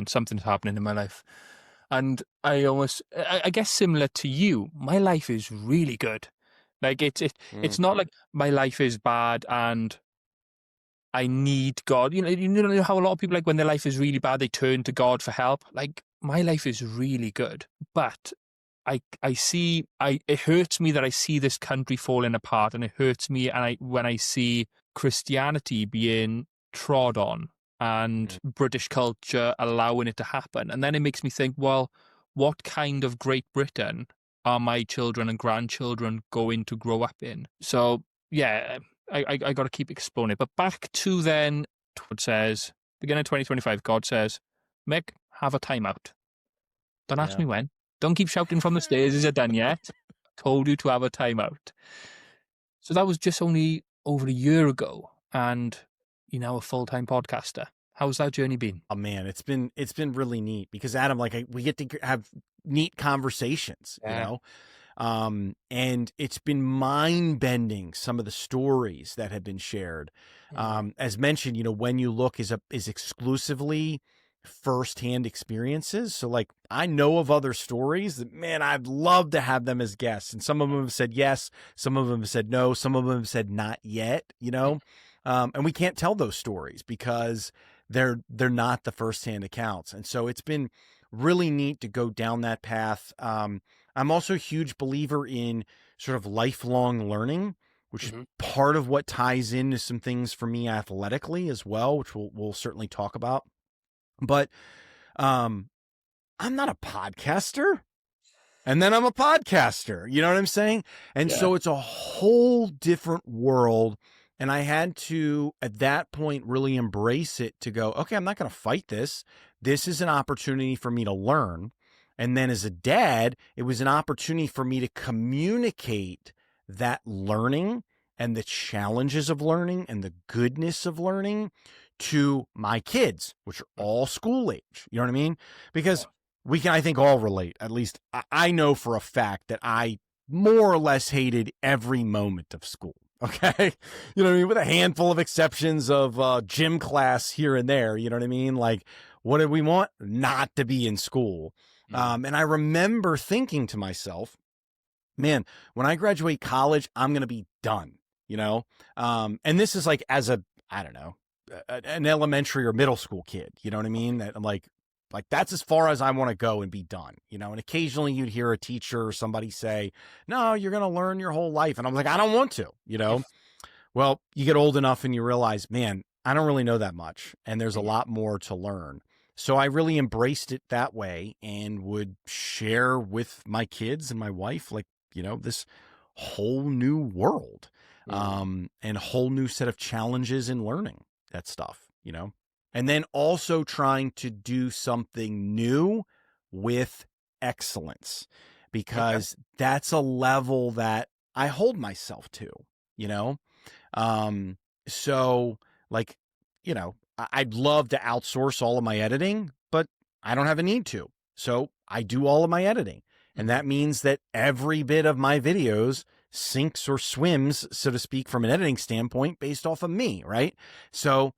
Something's happening in my life. And I guess similar to you, my life is really good. Like it's not like my life is bad and I need God. You know how a lot of people, like when their life is really bad, they turn to God for help. Like my life is really good, but it hurts me that I see this country falling apart, and it hurts me when I see Christianity being trod on and British culture allowing it to happen. And then it makes me think, well, what kind of Great Britain are my children and grandchildren going to grow up in? So yeah, I got to keep exploring it. But back to then, God says, beginning of 2025, God says, Mick, have a timeout. Don't ask me when. Don't keep shouting from the stairs, is it done yet? Told you to have a timeout. So that was just only over a year ago. And you're now a full-time podcaster. How's that journey been? Oh man, it's been really neat because Adam, we get to have neat conversations, And it's been mind-bending, some of the stories that have been shared. As mentioned, when you look is exclusively firsthand experiences. So like, I know of other stories that, man, I'd love to have them as guests. And some of them have said yes, some of them have said no, some of them have said not yet, and we can't tell those stories because they're not the firsthand accounts. And so it's been really neat to go down that path. I'm also a huge believer in sort of lifelong learning, which is part of what ties into some things for me athletically as well, which we'll certainly talk about. But I'm not a podcaster, and then I'm a podcaster. You know what I'm saying? And so it's a whole different world. And I had to, at that point, really embrace it to go, okay, I'm not going to fight this. This is an opportunity for me to learn. And then as a dad, it was an opportunity for me to communicate that learning and the challenges of learning and the goodness of learning to my kids, which are all school age. You know what I mean? Because we can, I think, all relate. At least I know for a fact that I more or less hated every moment of school. Okay. You know what I mean? With a handful of exceptions of gym class here and there. You know what I mean? Like, what did we want? Not to be in school. And I remember thinking to myself, man, when I graduate college, I'm going to be done, and this is like as a, I don't know, an elementary or middle school kid, you know what I mean? That I'm like that's as far as I want to go and be done, and occasionally you'd hear a teacher or somebody say, no, you're going to learn your whole life. And I'm like, I don't want to, well, you get old enough and you realize, man, I don't really know that much. And there's a lot more to learn. So I really embraced it that way and would share with my kids and my wife, like, this whole new world, and a whole new set of challenges in learning that stuff, and then also trying to do something new with excellence, because that's a level that I hold myself to, so like, I'd love to outsource all of my editing, but I don't have a need to. So I do all of my editing. And that means that every bit of my videos sinks or swims, so to speak, from an editing standpoint based off of me, right? So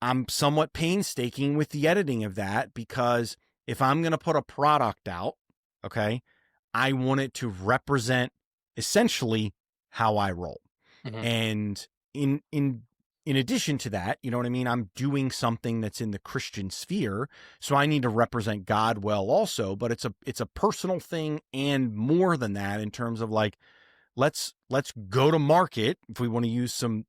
I'm somewhat painstaking with the editing of that, because if I'm going to put a product out, okay, I want it to represent essentially how I roll. And in addition to that, you know what I mean? I'm doing something that's in the Christian sphere, so I need to represent God well also, but it's a personal thing, and more than that, in terms of like, let's go to market, if we want to use some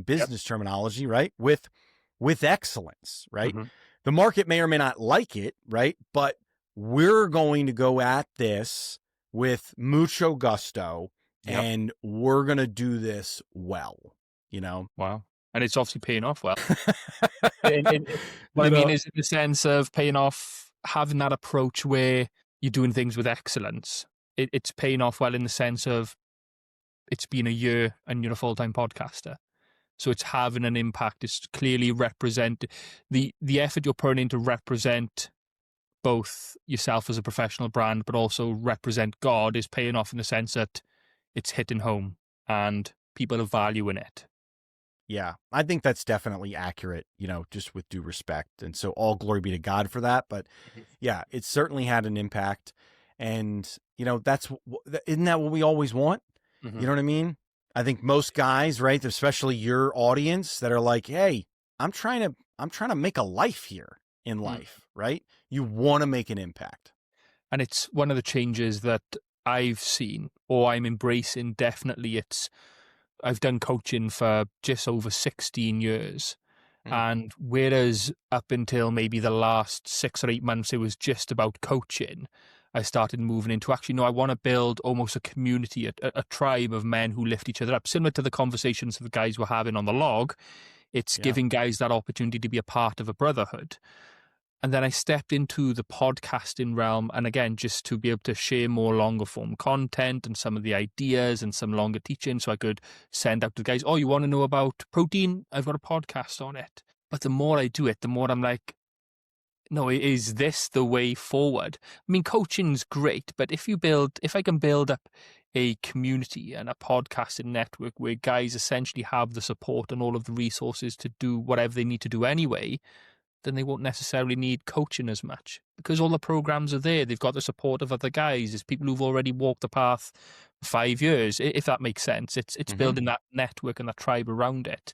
business terminology, right? With excellence, right? The market may or may not like it, right? But we're going to go at this with mucho gusto, and we're going to do this well, Wow. And it's obviously paying off well. What I mean is in the sense of paying off, having that approach where you're doing things with excellence. It's paying off well in the sense of it's been a year and you're a full-time podcaster. So it's having an impact. It's clearly represent the effort you're putting in to represent both yourself as a professional brand, but also represent God, is paying off in the sense that it's hitting home and people are valuing it. Yeah, I think that's definitely accurate, just with due respect. And so all glory be to God for that. But yeah, it certainly had an impact. And, isn't that what we always want? You know what I mean? I think most guys, right, especially your audience, that are like, hey, I'm trying to make a life here in life, right? You want to make an impact. And it's one of the changes that I've seen, or I'm embracing. Definitely, I've done coaching for just over 16 years. And whereas up until maybe the last 6 or 8 months, it was just about coaching, I started moving into actually, no, I want to build almost a community, a tribe of men who lift each other up, similar to the conversations that the guys were having on the log. It's giving guys that opportunity to be a part of a brotherhood. And then I stepped into the podcasting realm, and again, just to be able to share more longer form content and some of the ideas and some longer teaching, so I could send out to the guys, oh, you want to know about protein? I've got a podcast on it. But the more I do it, the more I'm like, no, is this the way forward? I mean, coaching's great, but if I can build up a community and a podcasting network where guys essentially have the support and all of the resources to do whatever they need to do anyway, then they won't necessarily need coaching as much because all the programs are there. They've got the support of other guys. There's people who've already walked the path for 5 years, if that makes sense. It's building that network and that tribe around it.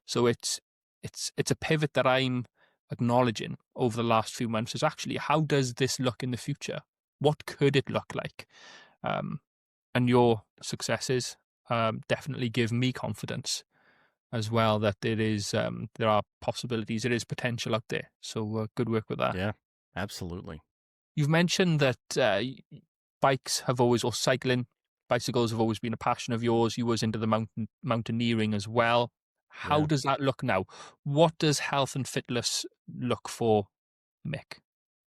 So it's a pivot that I'm acknowledging over the last few months is actually, how does this look in the future? What could it look like? And your successes definitely give me confidence as well that there are possibilities, there is potential out there. So good work with that. Yeah, absolutely. You've mentioned that bicycles have always been a passion of yours. You was into the mountaineering as well. How does that look now? What does health and fitness look for, Mick?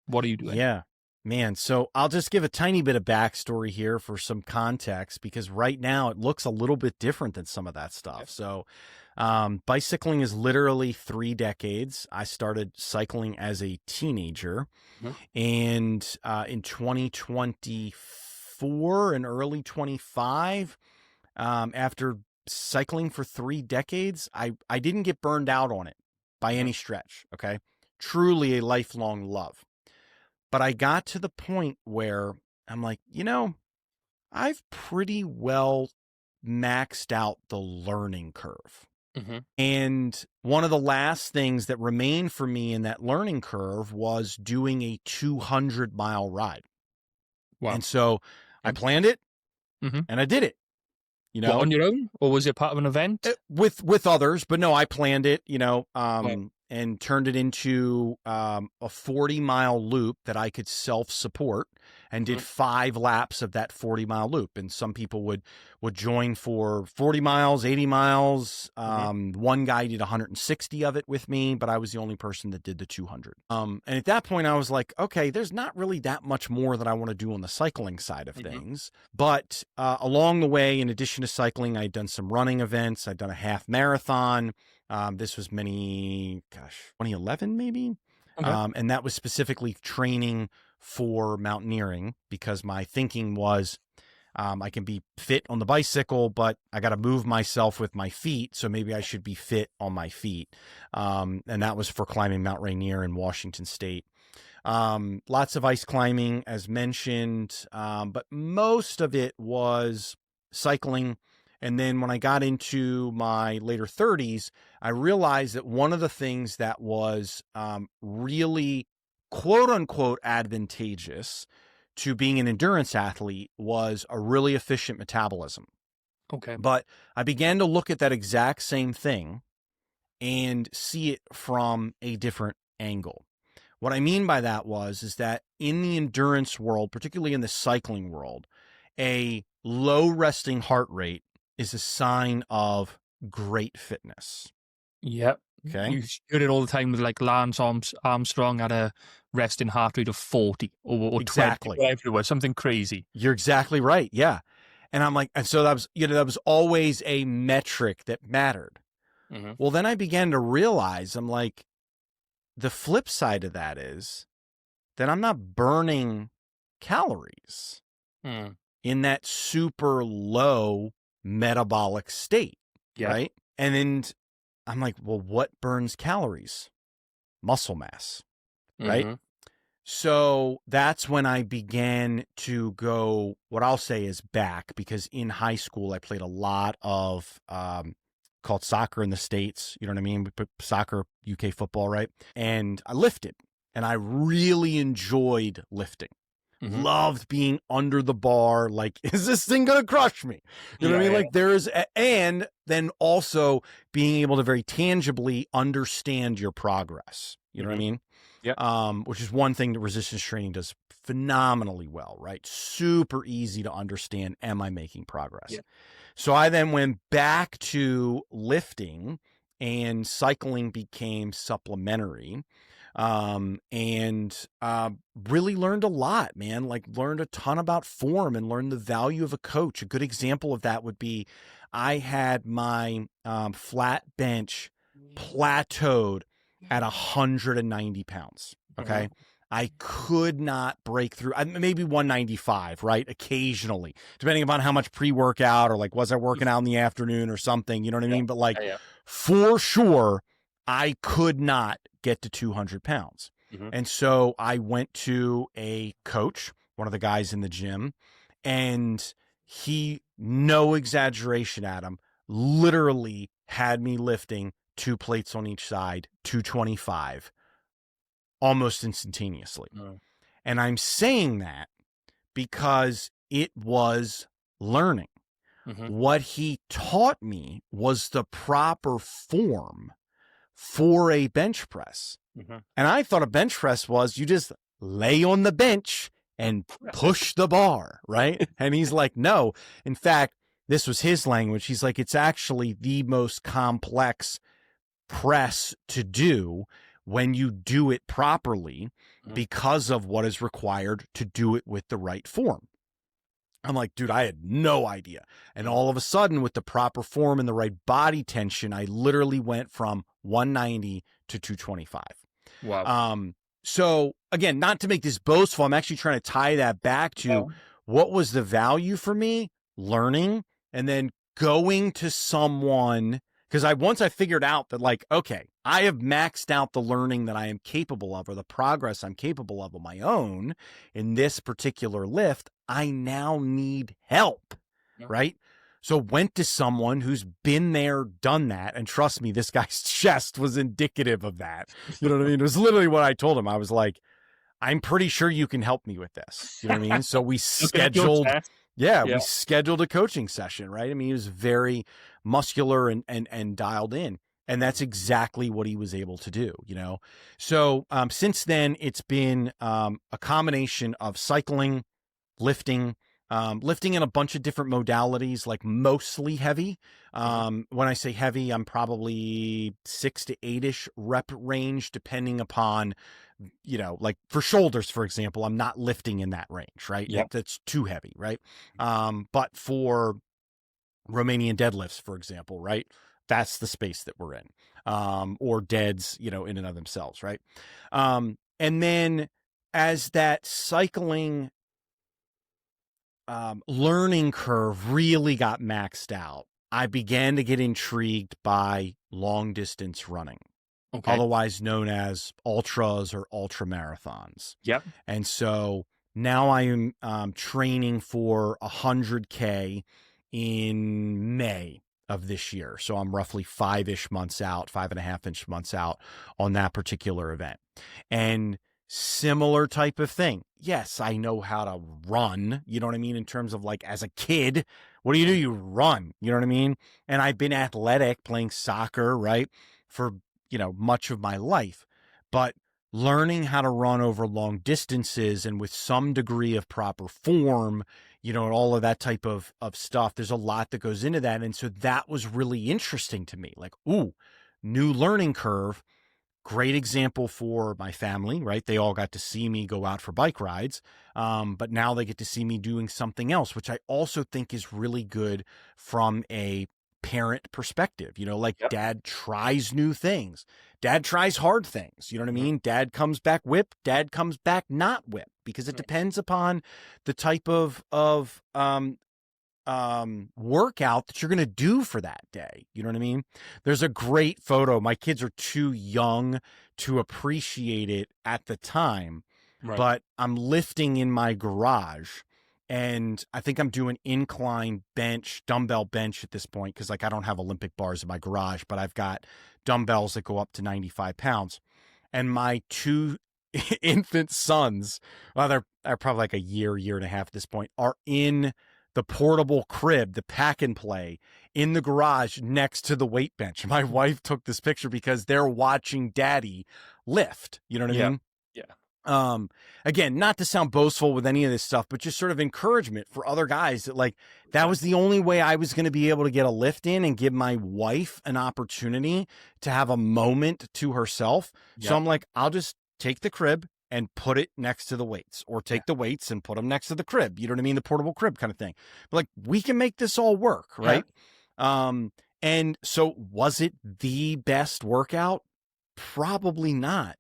What are you doing? Yeah, man. So I'll just give a tiny bit of backstory here for some context, because right now it looks a little bit different than some of that stuff. Yep. So bicycling is literally 3 decades. I started cycling as a teenager, and in 2024 and early 25, after cycling for 3 decades, I didn't get burned out on it by any stretch. Okay. Truly a lifelong love. But I got to the point where I'm like, I've pretty well maxed out the learning curve. And one of the last things that remained for me in that learning curve was doing a 200-mile ride. Wow. And so I planned it and I did it. What, on your own, or was it part of an event? With others, but no, I planned it, and turned it into a 40-mile loop that I could self-support, and did 5 laps of that 40-mile loop. And some people would join for 40 miles, 80 miles. One guy did 160 of it with me, but I was the only person that did the 200. And at that point I was like, okay, there's not really that much more that I want to do on the cycling side of things. But along the way, in addition to cycling, I'd done some running events. I'd done a half marathon. This was 2011 maybe. Okay. And that was specifically training for mountaineering, because my thinking was, I can be fit on the bicycle, but I got to move myself with my feet. So maybe I should be fit on my feet. And that was for climbing Mount Rainier in Washington State. Lots of ice climbing, as mentioned, but most of it was cycling. And then when I got into my later 30s, I realized that one of the things that was really quote unquote advantageous to being an endurance athlete was a really efficient metabolism. Okay. But I began to look at that exact same thing and see it from a different angle. What I mean by that is that in the endurance world, particularly in the cycling world, a low resting heart rate is a sign of great fitness. Yep. Okay. You hear it all the time with like Lance Armstrong at a resting heart rate of 40 or exactly. 20, whatever it was, something crazy. You're exactly right. Yeah. And I'm like, and so that was always a metric that mattered. Well, then I began to realize, I'm like, the flip side of that is that I'm not burning calories in that super low metabolic state. Yep. Right. And then I'm like, well, what burns calories? Muscle mass. Right. So that's when I began to go, what I'll say is back, because in high school, I played a lot of, called soccer in the States. You know what I mean? We put soccer, UK football, right? And I lifted, and I really enjoyed lifting. Loved being under the bar. Like, is this thing going to crush me? You know what I mean? Like and then also being able to very tangibly understand your progress. You know what I mean? Yeah. Which is one thing that resistance training does phenomenally well, right? Super easy to understand. Am I making progress? Yeah. So I then went back to lifting, and cycling became supplementary. And really learned a lot, man. Like, learned a ton about form and learned the value of a coach. A good example of that would be, I had my flat bench plateaued at 190 pounds. Okay. I could not break through. Maybe 195, right? Occasionally, depending upon how much pre-workout or like, was I working out in the afternoon or something? You know what I mean? But like, for sure, I could not get to 200 pounds. And so I went to a coach, one of the guys in the gym, and he, no exaggeration, Adam, literally had me lifting 2 plates on each side, 225, almost instantaneously. And I'm saying that because it was learning. What he taught me was the proper form for a bench press. And I thought a bench press was you just lay on the bench and push the bar, right? And he's like, no. In fact, this was his language. He's like, it's actually the most complex press to do when you do it properly because of what is required to do it with the right form. I'm like, dude, I had no idea. And all of a sudden, with the proper form and the right body tension, I literally went from 190 to 225. Wow. So again, not to make this boastful, I'm actually trying to tie that back to what was the value for me, learning, and then going to someone, because once I figured out that like, okay, I have maxed out the learning that I am capable of, or the progress I'm capable of on my own in this particular lift, I now need help, right? So went to someone who's been there, done that. And trust me, this guy's chest was indicative of that. You know what I mean? It was literally what I told him. I was like, I'm pretty sure you can help me with this. You know what I mean? So we scheduled, we scheduled a coaching session, right? I mean, he was very muscular and dialed in. And that's exactly what he was able to do, you know? So since then, it's been a combination of cycling, lifting in a bunch of different modalities, like mostly heavy. When I say heavy, I'm probably 6 to 8-ish rep range, depending upon, you know, like for shoulders, for example, I'm not lifting in that range, right? That's too heavy, right? But for Romanian deadlifts, for example, right? That's the space that we're in, or deads, you know, in and of themselves, right? And then as that cycling learning curve really got maxed out, I began to get intrigued by long distance running, otherwise known as ultras or ultra marathons. And so now I am training for 100K in May of this year. So I'm roughly 5-ish months out, 5.5-ish months out on that particular event. And similar type of thing. Yes, I know how to run, you know what I mean? In terms of like, as a kid, what do? You run, you know what I mean? And I've been athletic, playing soccer, right? For, you know, much of my life, but learning how to run over long distances and with some degree of proper form, you know, and all of that type of stuff, there's a lot that goes into that. And so that was really interesting to me. Like, ooh, new learning curve. Great example for my family, right? They all got to see me go out for bike rides, but now they get to see me doing something else, which I also think is really good from a parent perspective. You know, like dad tries new things. Dad tries hard things. You know what I mean? Dad comes back whip. Dad comes back not whip, because it depends upon the type of workout that you're going to do for that day. You know what I mean? There's a great photo. My kids are too young to appreciate it at the time, but I'm lifting in my garage, and I think I'm doing incline bench, dumbbell bench at this point, because like I don't have Olympic bars in my garage, but I've got dumbbells that go up to 95 pounds. And my 2 infant sons, well, they're probably like a year and a half at this point, are in the portable crib, the pack and play, in the garage next to the weight bench. My wife took this picture because they're watching daddy lift. You know what I mean? Again, not to sound boastful with any of this stuff, but just sort of encouragement for other guys that like, that was the only way I was going to be able to get a lift in and give my wife an opportunity to have a moment to herself. So I'm like, I'll just take the crib and put it next to the weights, or take the weights and put them next to the crib. You know what I mean? The portable crib kind of thing. But like, we can make this all work. Right. And so was it the best workout? Probably not.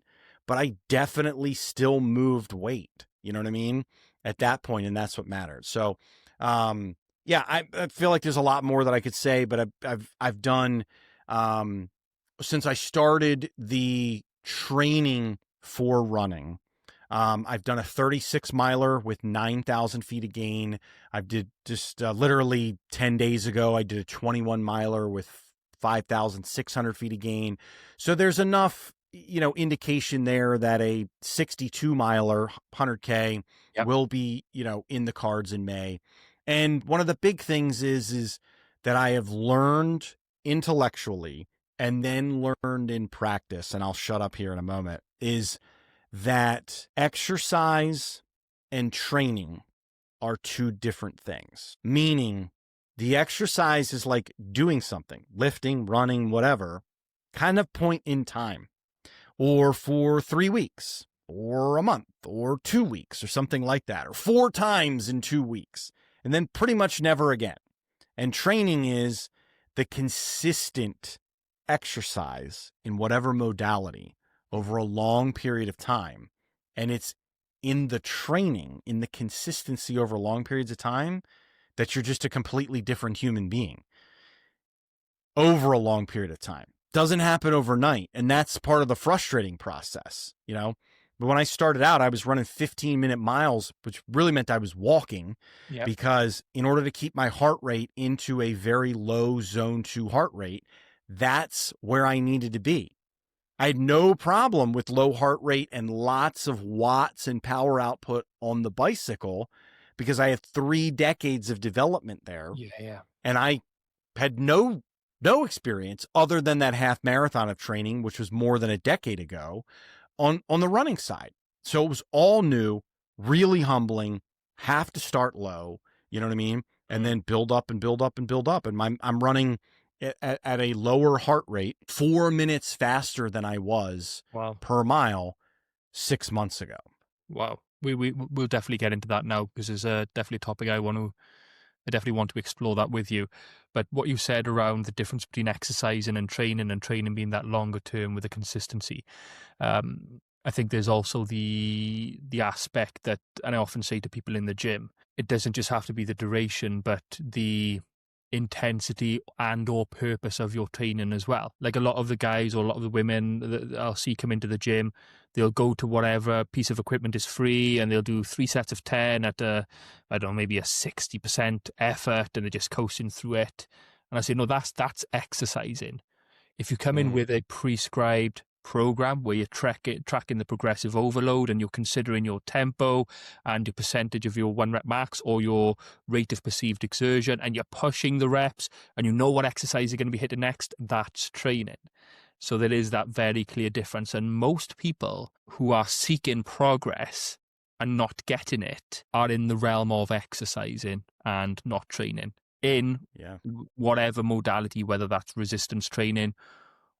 but I definitely still moved weight. You know what I mean? At that point, and that's what mattered. So, yeah, I feel like there's a lot more that I could say, but I've done, since I started the training for running, I've done a 36 miler with 9,000 feet of gain. I did just literally 10 days ago, I did a 21 miler with 5,600 feet of gain. So there's enough, indication there that a 62 miler 100K will be, in the cards in May. And one of the big things is that I have learned intellectually and then learned in practice, and I'll shut up here in a moment, is that exercise and training are two different things. Meaning the exercise is like doing something, lifting, running, whatever, kind of point in time, or for 3 weeks, or a month, or 2 weeks, or something like that, or 4 times in 2 weeks, and then pretty much never again. And training is the consistent exercise in whatever modality over a long period of time. And it's in the training, in the consistency over long periods of time, that you're just a completely different human being over a long period of time. Doesn't happen overnight. And that's part of the frustrating process, But when I started out, I was running 15-minute miles, which really meant I was walking, because in order to keep my heart rate into a very low zone 2 heart rate, that's where I needed to be. I had no problem with low heart rate and lots of watts and power output on the bicycle because I have 3 decades of development there. Yeah. And I had no experience other than that half marathon of training, which was more than a decade ago, on the running side. So it was all new, really humbling, have to start low, you know what I mean? And then build up and build up and build up. And I'm running at a lower heart rate, 4 minutes faster than I was per mile 6 months ago. Wow. We'll definitely get into that now, because there's definitely a topic I definitely want to explore that with you. But what you said around the difference between exercising and training being that longer term with the consistency, I think there's also the aspect that, and I often say to people in the gym, it doesn't just have to be the duration, but the intensity and or purpose of your training as well. Like a lot of the guys or a lot of the women that I'll see come into the gym, they'll go to whatever piece of equipment is free and they'll do 3 sets of 10 at maybe a 60% effort, and they're just coasting through it. And I say, no, that's exercising. If you come in with a prescribed program where you're tracking the progressive overload and you're considering your tempo and your percentage of your 1 rep max or your rate of perceived exertion, and you're pushing the reps and you know what exercise you're going to be hitting next, that's training. So there is that very clear difference. And most people who are seeking progress and not getting it are in the realm of exercising and not training in whatever modality, whether that's resistance training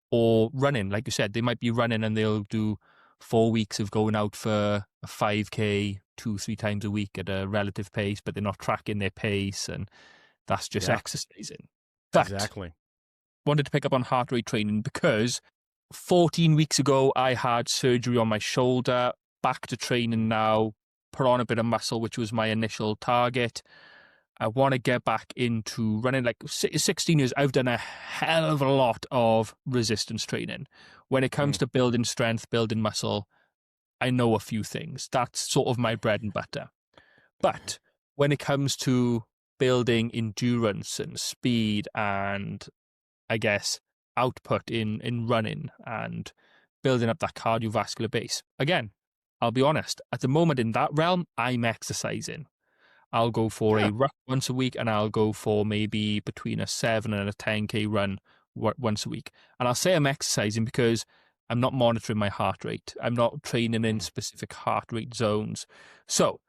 or running. Like you said, they might be running and they'll do 4 weeks of going out for a 5K 2-3 times a week at a relative pace, but they're not tracking their pace, and that's just exercising. But exactly. Wanted to pick up on heart rate training because 14 weeks ago I had surgery on my shoulder, back to training now, put on a bit of muscle, which was my initial target. I want to get back into running. Like 16 years, I've done a hell of a lot of resistance training. When it comes to building strength, building muscle, I know a few things. That's sort of my bread and butter. But when it comes to building endurance and speed and, I guess, output in running and building up that cardiovascular base, again, I'll be honest, at the moment in that realm, I'm exercising. I'll go for a run once a week, and I'll go for maybe between a 7 and a 10K run once a week. And I'll say I'm exercising because I'm not monitoring my heart rate. I'm not training in specific heart rate zones. So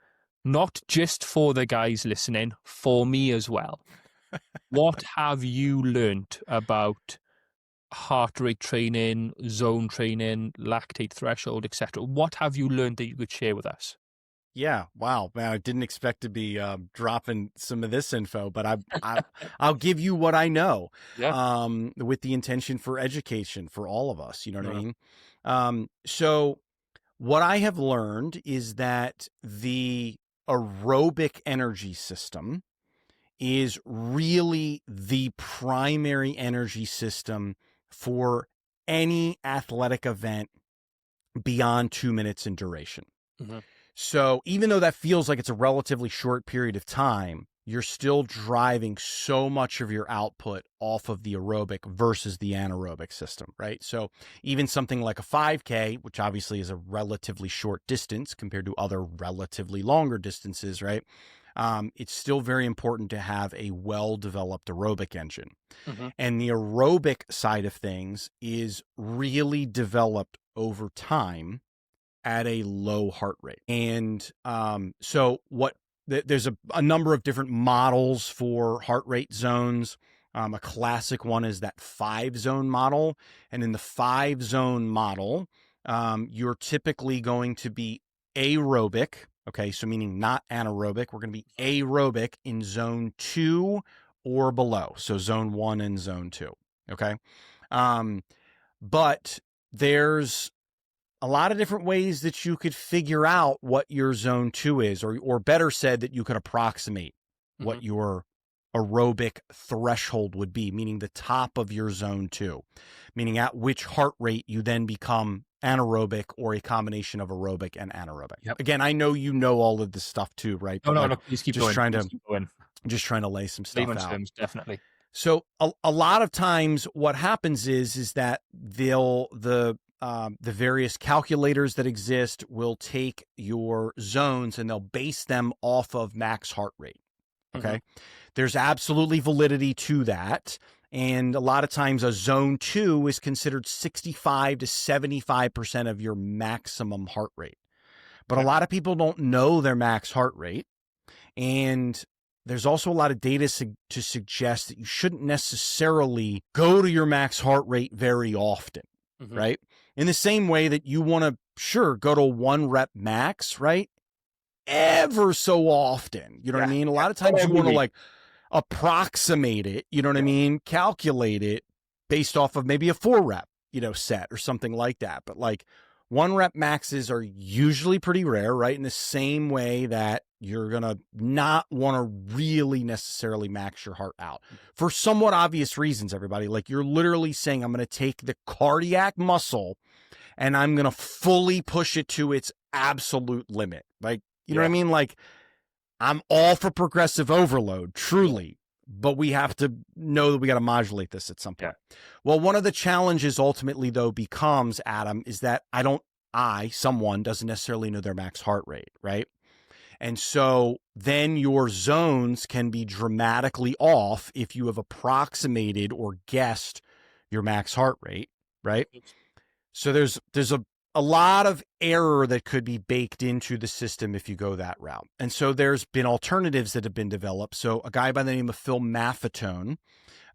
not just for the guys listening, for me as well. What have you learned about heart rate training, zone training, lactate threshold, etc.? What have you learned that you could share with us? Yeah. Wow, man. I didn't expect to be dropping some of this info, but I'll give you what I know, with the intention for education for all of us. You know what I mean? So what I have learned is that the aerobic energy system is really the primary energy system for any athletic event beyond 2 minutes in duration. Mm-hmm. So even though that feels like it's a relatively short period of time, you're still driving so much of your output off of the aerobic versus the anaerobic system, right? So even something like a 5K, which obviously is a relatively short distance compared to other relatively longer distances, right? It's still very important to have a well-developed aerobic engine. Mm-hmm. And the aerobic side of things is really developed over time at a low heart rate. And so there's a number of different models for heart rate zones. A classic one is that 5-zone model. And in the 5-zone model, you're typically going to be aerobic. Okay, so meaning not anaerobic. We're going to be aerobic in zone 2 or below. So zone 1 and zone 2. Okay. But there's a lot of different ways that you could figure out what your zone 2 is, or better said, that you could approximate what your aerobic threshold would be, meaning the top of your zone 2, meaning at which heart rate you then become anaerobic or a combination of aerobic and anaerobic. Yep. Again, I know you know all of this stuff too, right? No, please keep going. Just trying to lay some stuff out. Terms, definitely. So a lot of times what happens is that the various calculators that exist will take your zones and they'll base them off of max heart rate. Okay. There's absolutely validity to that. And a lot of times a zone 2 is considered 65 to 75% of your maximum heart rate. But a lot of people don't know their max heart rate. And there's also a lot of data to suggest that you shouldn't necessarily go to your max heart rate very often, right? In the same way that you want to, go to 1 rep max, right? Ever so often, you know what I mean? A lot of times you want to like approximate it, you know what I mean? Calculate it based off of maybe a 4 rep, set or something like that. But like 1 rep maxes are usually pretty rare, right? In the same way that you're going to not want to really necessarily max your heart out for somewhat obvious reasons, everybody. Like you're literally saying, I'm going to take the cardiac muscle and I'm going to fully push it to its absolute limit. Like, you know what I mean? Like I'm all for progressive overload, truly, but we have to know that we got to modulate this at some point. Yeah. Well, one of the challenges ultimately though becomes, Adam, is that someone doesn't necessarily know their max heart rate, right? And so then your zones can be dramatically off if you have approximated or guessed your max heart rate, right? So there's a lot of error that could be baked into the system if you go that route. And so there's been alternatives that have been developed. So a guy by the name of Phil Maffetone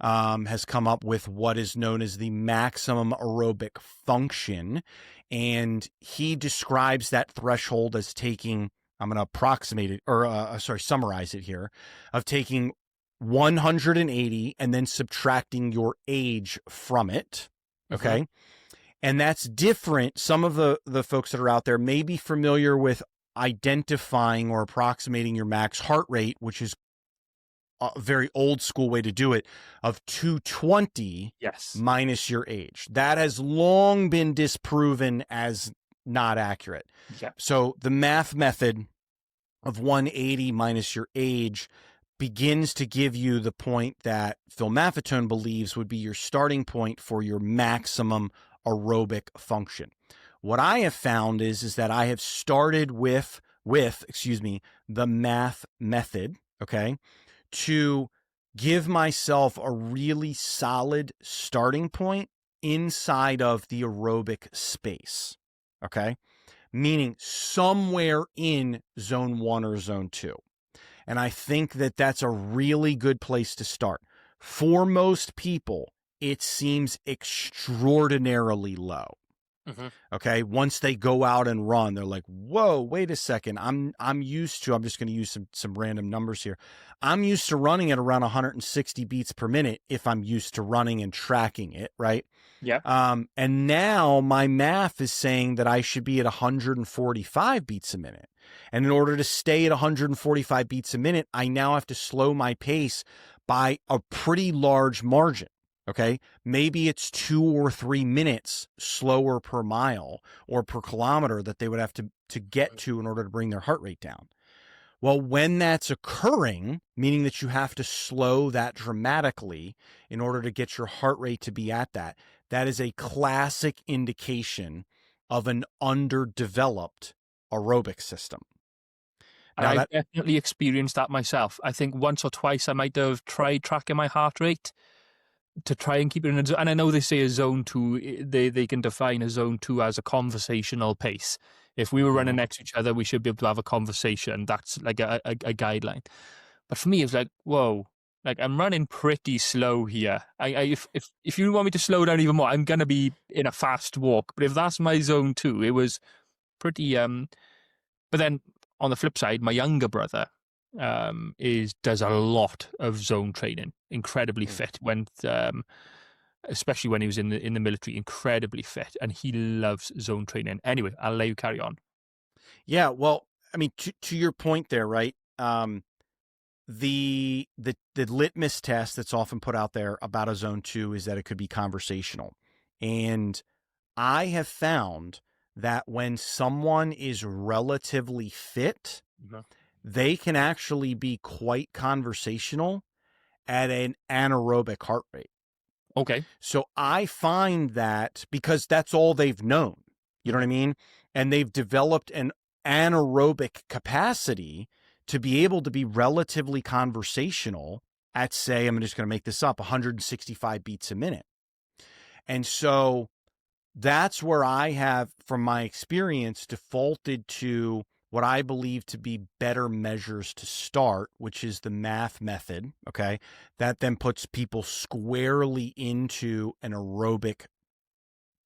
has come up with what is known as the maximum aerobic function. And he describes that threshold as taking, I'm going to approximate it, or summarize it here, of taking 180 and then subtracting your age from it. Okay. And that's different. Some of the folks that are out there may be familiar with identifying or approximating your max heart rate, which is a very old school way to do it, of 220 minus your age. That has long been disproven as not accurate. Yeah. So the math method of 180 minus your age begins to give you the point that Phil Maffetone believes would be your starting point for your maximum aerobic function. What I have found is that I have started with the math method, okay, to give myself a really solid starting point inside of the aerobic space, okay, meaning somewhere in zone 1 or zone 2. And I think that that's a really good place to start. For most people, it seems extraordinarily low, Mm-hmm. Okay. Once they go out and run, they're like, whoa, wait a second. I'm just going to use some random numbers here. I'm used to running at around 160 beats per minute if I'm used to running and tracking it. Right. Yeah. And now my math is saying that I should be at 145 beats a minute. And in order to stay at 145 beats a minute, I now have to slow my pace by a pretty large margin. Okay. Maybe it's 2 or 3 minutes slower per mile or per kilometer that they would have to get to in order to bring their heart rate down. Well, when that's occurring, meaning that you have to slow that dramatically in order to get your heart rate to be at that, that is a classic indication of an underdeveloped aerobic system. And I've definitely experienced that myself. I think once or twice I might have tried tracking my heart rate to try and keep it in a zone. And I know they say a zone 2, they can define a zone 2 as a conversational pace. If we were running next to each other, we should be able to have a conversation. That's like a guideline. But for me, it's like, whoa, like I'm running pretty slow here. If you want me to slow down even more, I'm going to be in a fast walk. But if that's my zone 2, it was pretty, but then on the flip side, my younger brother, does a lot of zone training, incredibly fit, especially when he was in the military, incredibly fit, and he loves zone training. Anyway, I'll let you carry on. Yeah, well, I mean, to your point there, right? The litmus test that's often put out there about a zone 2 is that it could be conversational. And I have found that when someone is relatively fit, they can actually be quite conversational at an anaerobic heart rate. Okay. So I find that because that's all they've known, you know what I mean? And they've developed an anaerobic capacity to be able to be relatively conversational at, say, I'm just going to make this up, 165 beats a minute. And so that's where I have, from my experience, defaulted to what I believe to be better measures to start, which is the math method, okay? That then puts people squarely into an aerobic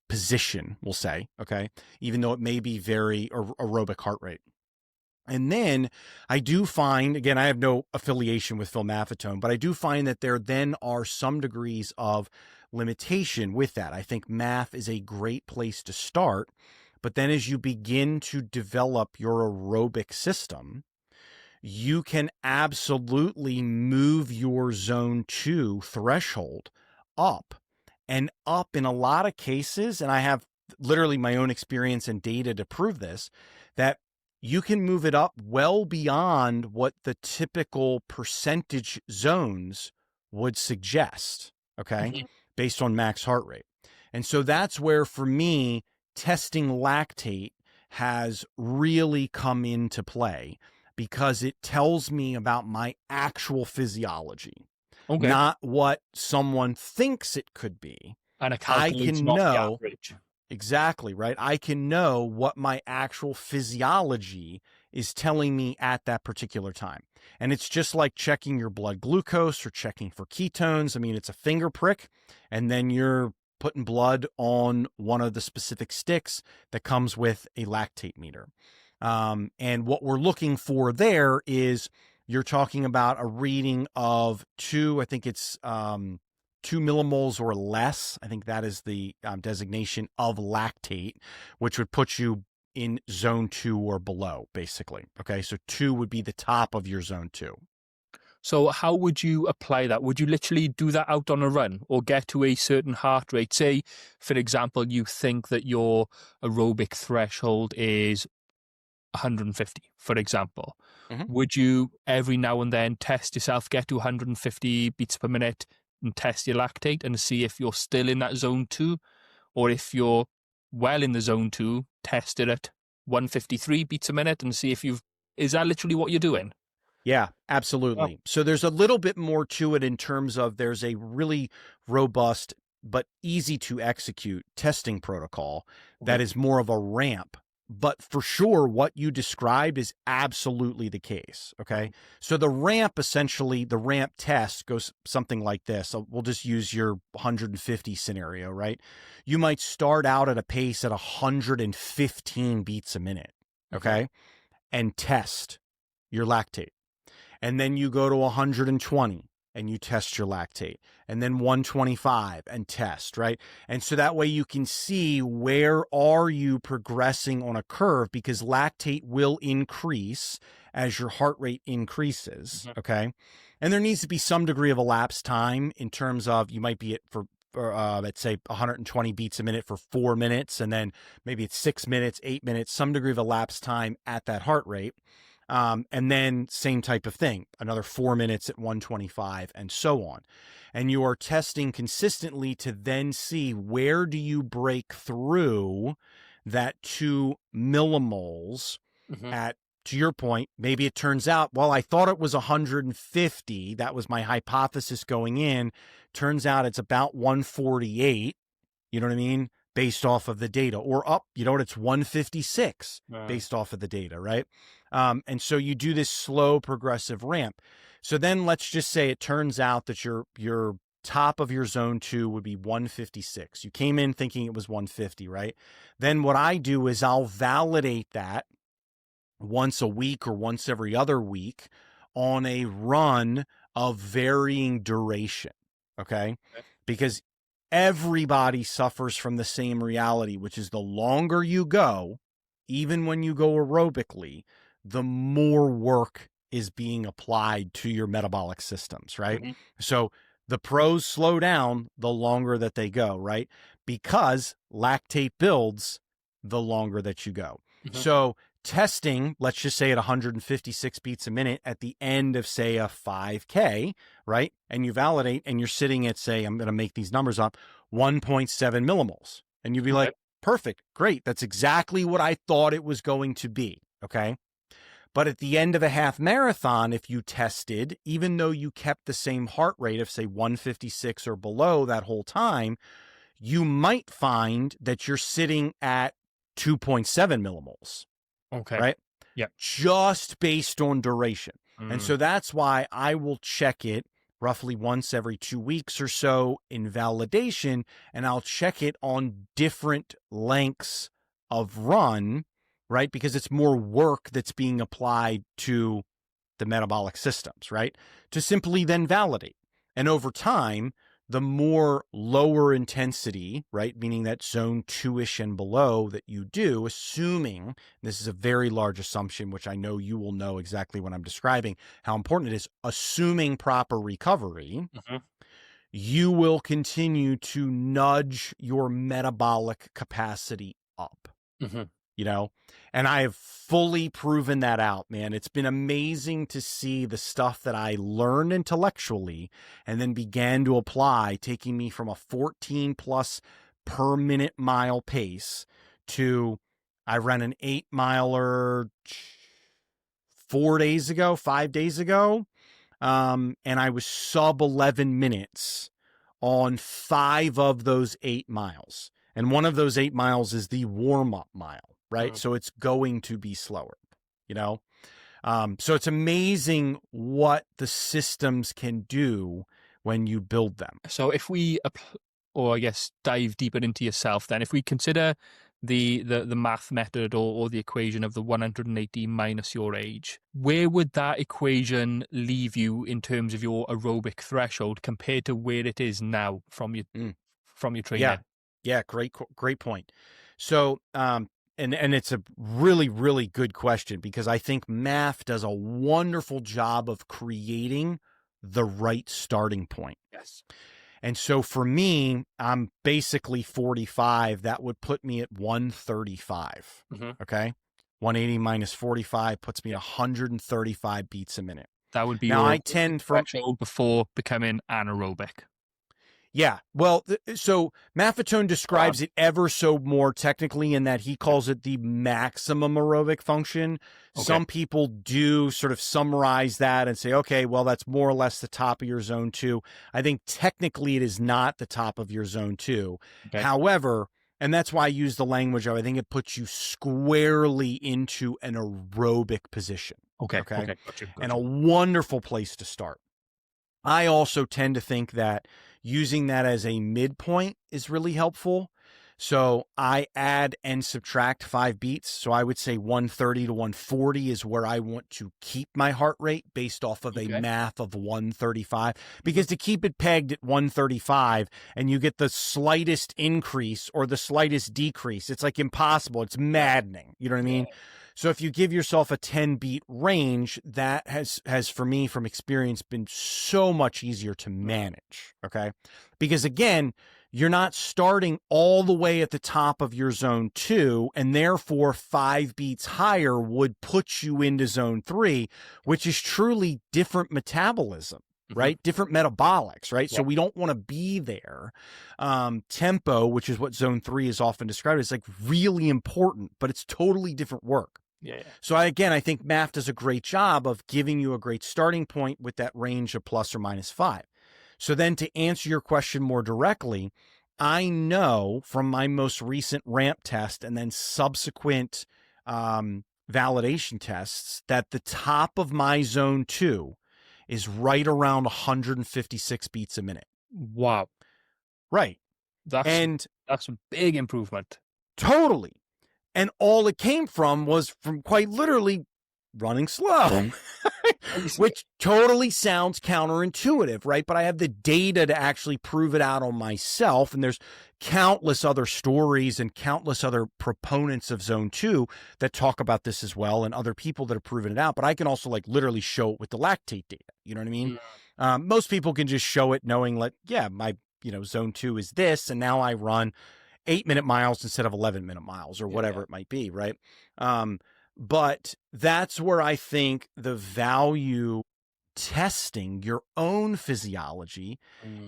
position, we'll say, okay? Even though it may be very aerobic heart rate. And then I do find, again, I have no affiliation with philmaffetone, but I do find that there then are some degrees of limitation with that. I think math is a great place to start. But then as you begin to develop your aerobic system, you can absolutely move your zone 2 threshold up and up in a lot of cases. And I have literally my own experience and data to prove this, that you can move it up well beyond what the typical percentage zones would suggest, okay, based on max heart rate. And so that's where, for me, testing lactate has really come into play because it tells me about my actual physiology, not what someone thinks it could be. And I can know exactly, right? I can know what my actual physiology is telling me at that particular time. And it's just like checking your blood glucose or checking for ketones. I mean, it's a finger prick, and then you're putting blood on one of the specific sticks that comes with a lactate meter. And what we're looking for there is, you're talking about a reading of 2 millimoles or less. I think that is the designation of lactate, which would put you in zone 2 or below, basically. Okay, so 2 would be the top of your zone 2. So how would you apply that? Would you literally do that out on a run or get to a certain heart rate? Say, for example, you think that your aerobic threshold is 150, for example. Would you every now and then test yourself, get to 150 beats per minute and test your lactate and see if you're still in that zone 2? Or if you're well in the zone 2, test it at 153 beats a minute and see if is that literally what you're doing? Yeah, absolutely. Oh. So there's a little bit more to it in terms of, there's a really robust but easy to execute testing protocol that is more of a ramp But for sure, what you described is absolutely the case. Okay. So the ramp, essentially, the ramp test goes something like this. So we'll just use your 150 scenario, right? You might start out at a pace at 115 beats a minute. Okay. And test your lactate. And then you go to 120 and you test your lactate, and then 125 and test, right? And so that way you can see where are you progressing on a curve, because lactate will increase as your heart rate increases, okay? And there needs to be some degree of elapsed time in terms of, you might be at let's say 120 beats a minute for 4 minutes, and then maybe it's 6 minutes, 8 minutes, some degree of elapsed time at that heart rate. And then same type of thing, another 4 minutes at 125 and so on. And you are testing consistently to then see where do you break through that 2 millimoles at, to your point, maybe it turns out, well, I thought it was 150. That was my hypothesis going in. Turns out it's about 148. You know what I mean? Based off of the data, or up, you know what, it's 156 based off of the data, right? And so you do this slow progressive ramp. So then let's just say it turns out that your top of your zone 2 would be 156. You came in thinking it was 150, right? Then what I do is I'll validate that once a week or once every other week on a run of varying duration, okay? Because everybody suffers from the same reality, which is the longer you go, even when you go aerobically, the more work is being applied to your metabolic systems, right? So the pros slow down the longer that they go, right? Because lactate builds the longer that you go. So testing, let's just say at 156 beats a minute at the end of, say, a 5K, right? And you validate and you're sitting at, say, I'm going to make these numbers up, 1.7 millimoles. And you'd be like, perfect, great. That's exactly what I thought it was going to be, okay? But at the end of a half marathon, if you tested, even though you kept the same heart rate of, say, 156 or below that whole time, you might find that you're sitting at 2.7 millimoles. Okay. Right? Yeah. Just based on duration. And so that's why I will check it roughly once every 2 weeks or so in validation, and I'll check it on different lengths of run, right? Because it's more work that's being applied to the metabolic systems, right? To simply then validate. And over time, the more lower intensity, right, meaning that zone 2-ish and below that you do, assuming, this is a very large assumption, which I know you will know exactly what I'm describing, how important it is, assuming proper recovery, you will continue to nudge your metabolic capacity up. You know, and I have fully proven that out, man. It's been amazing to see the stuff that I learned intellectually and then began to apply, taking me from a 14 plus per minute mile pace to, I ran an 8 miler 5 days ago. And I was sub 11 minutes on 5 of those 8 miles. And one of those 8 miles is the warm up mile. Right. So it's going to be slower, you know? So it's amazing what the systems can do when you build them. So if we, or I guess dive deeper into yourself, then if we consider the math method or the equation of the 180 minus your age, where would that equation leave you in terms of your aerobic threshold compared to where it is now from your training? Yeah. Great point. So, and it's a really, really good question, because I think math does a wonderful job of creating the right starting point. Yes. And so for me, I'm basically 45. That would put me at 135. Okay. 180 minus 45 puts me at 135 beats a minute. That would be now your I tend from threshold before becoming anaerobic. Yeah. Well, so Maffetone describes it ever so more technically in that he calls it the maximum aerobic function. Okay. Some people do sort of summarize that and say, okay, well, that's more or less the top of your zone 2. I think technically it is not the top of your zone 2. Okay. However, And that's why I use the language of, I think it puts you squarely into an aerobic position. Okay. Okay. Gotcha. And a wonderful place to start. I also tend to think that using that as a midpoint is really helpful. So I add and subtract 5 beats. So I would say 130 to 140 is where I want to keep my heart rate based off of a math of 135. Because to keep it pegged at 135 and you get the slightest increase or the slightest decrease, it's like impossible. It's maddening. You know what I mean? So if you give yourself a 10 beat range, that has for me from experience been so much easier to manage. Okay. Because again, you're not starting all the way at the top of your zone 2, and therefore 5 beats higher would put you into zone 3, which is truly different metabolism, right? Different metabolics, right? So we don't want to be there. Tempo, which is what zone 3 is often described as, like really important, but it's totally different work. So I think MAF does a great job of giving you a great starting point with that range of plus or minus 5. So then to answer your question more directly, I know from my most recent ramp test and then subsequent validation tests that the top of my zone 2 is right around 156 beats a minute. Wow. Right. That's a big improvement. Totally. And all it came from was from quite literally running slow, which totally sounds counterintuitive, right? But I have the data to actually prove it out on myself. And there's countless other stories and countless other proponents of zone 2 that talk about this as well, and other people that have proven it out. But I can also like literally show it with the lactate data. You know what I mean? Most people can just show it knowing like, my, zone 2 is this. And now I run 8-minute miles instead of 11-minute miles or whatever it might be. Right. But that's where I think the value testing your own physiology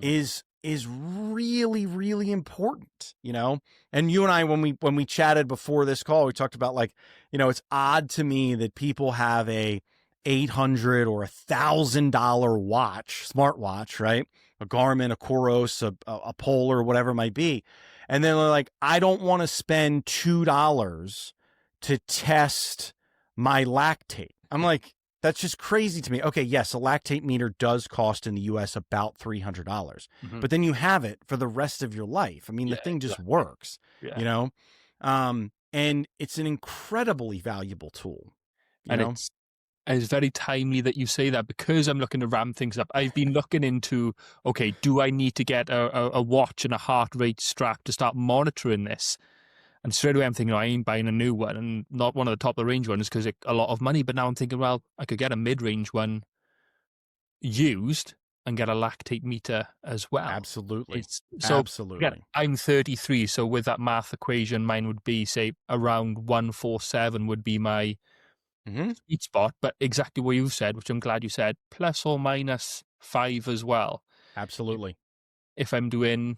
is really, really important, and you and I, when we chatted before this call, we talked about like, it's odd to me that people have a $800 or $1,000 watch, smartwatch, right? A Garmin, a Coros, a Polar, whatever it might be. And then they're like, I don't want to spend $2 to test my lactate. I'm like, that's just crazy to me. Okay, yes, a lactate meter does cost in the US about $300, but then you have it for the rest of your life. I mean, the thing just works, and it's an incredibly valuable tool. It's very timely that you say that, because I'm looking to ramp things up. I've been looking into, okay, do I need to get a watch and a heart rate strap to start monitoring this? And straight away I'm thinking, I ain't buying a new one, and not one of the top of the range ones because it's a lot of money. But now I'm thinking, well, I could get a mid-range one used and get a lactate meter as well. Absolutely. Absolutely. Again, I'm 33, so with that math equation, mine would be, say, around 147 would be my sweet spot. But exactly what you said, which I'm glad you said, plus or minus 5 as well. Absolutely. If I'm doing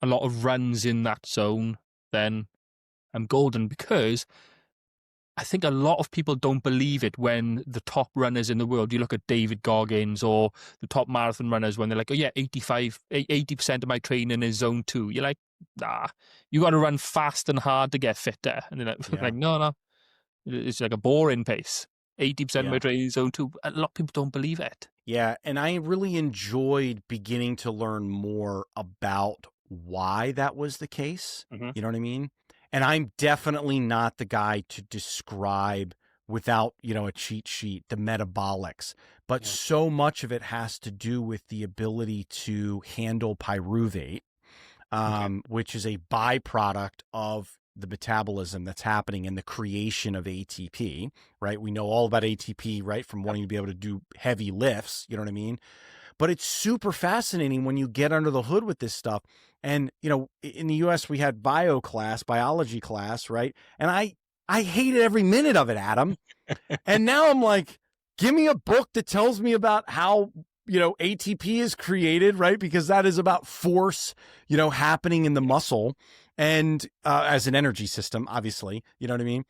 a lot of runs in that zone, then I'm golden, because I think a lot of people don't believe it when the top runners in the world, you look at David Goggins or the top marathon runners, when they're like, 80% of my training is zone 2. You're like, you got to run fast and hard to get fitter. And they're like, no, it's like a boring pace. 80% of my training is zone 2. A lot of people don't believe it. Yeah, and I really enjoyed beginning to learn more about why that was the case. You know what I mean? And I'm definitely not the guy to describe without, a cheat sheet, the metabolics, but so much of it has to do with the ability to handle pyruvate, which is a byproduct of the metabolism that's happening in the creation of ATP, right? We know all about ATP, right? From wanting to be able to do heavy lifts, you know what I mean? But it's super fascinating when you get under the hood with this stuff. And, in the US, we had biology class, right? And I hated every minute of it, Adam. And now I'm like, give me a book that tells me about how, ATP is created, right? Because that is about force, happening in the muscle and as an energy system, obviously, you know what I mean?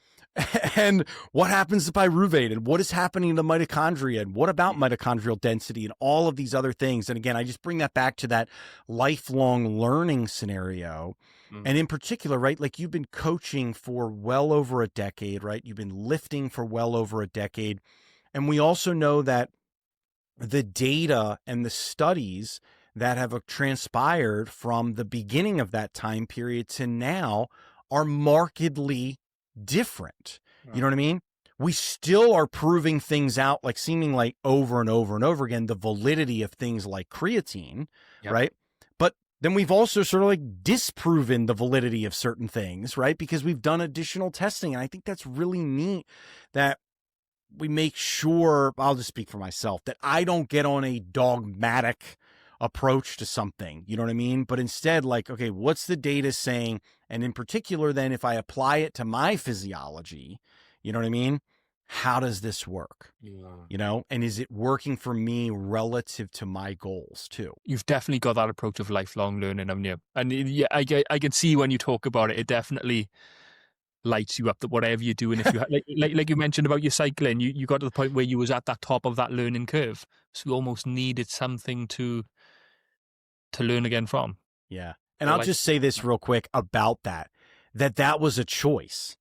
And what happens to pyruvate, and what is happening to mitochondria, and what about mitochondrial density, and all of these other things. And again, I just bring that back to that lifelong learning scenario And in particular, right, like you've been coaching for well over a decade, right? You've been lifting for well over a decade. And we also know that the data and the studies that have transpired from the beginning of that time period to now are markedly different. You know what I mean? We still are proving things out, like seeming like over and over and over again, the validity of things like creatine, right? But then we've also sort of like disproven the validity of certain things, right? Because we've done additional testing. And I think that's really neat that we make sure, I'll just speak for myself, that I don't get on a dogmatic approach to something, you know what I mean? But instead, like, okay, what's the data saying? And in particular, then if I apply it to my physiology, you know what I mean? How does this work? You know, and is it working for me relative to my goals too? You've definitely got that approach of lifelong learning, haven't you? And yeah, I can see when you talk about it, it definitely lights you up that whatever you're doing, if you like you mentioned about your cycling, you got to the point where you was at that top of that learning curve, so you almost needed something to learn again from. Yeah. And I'll just say this real quick about that was a choice.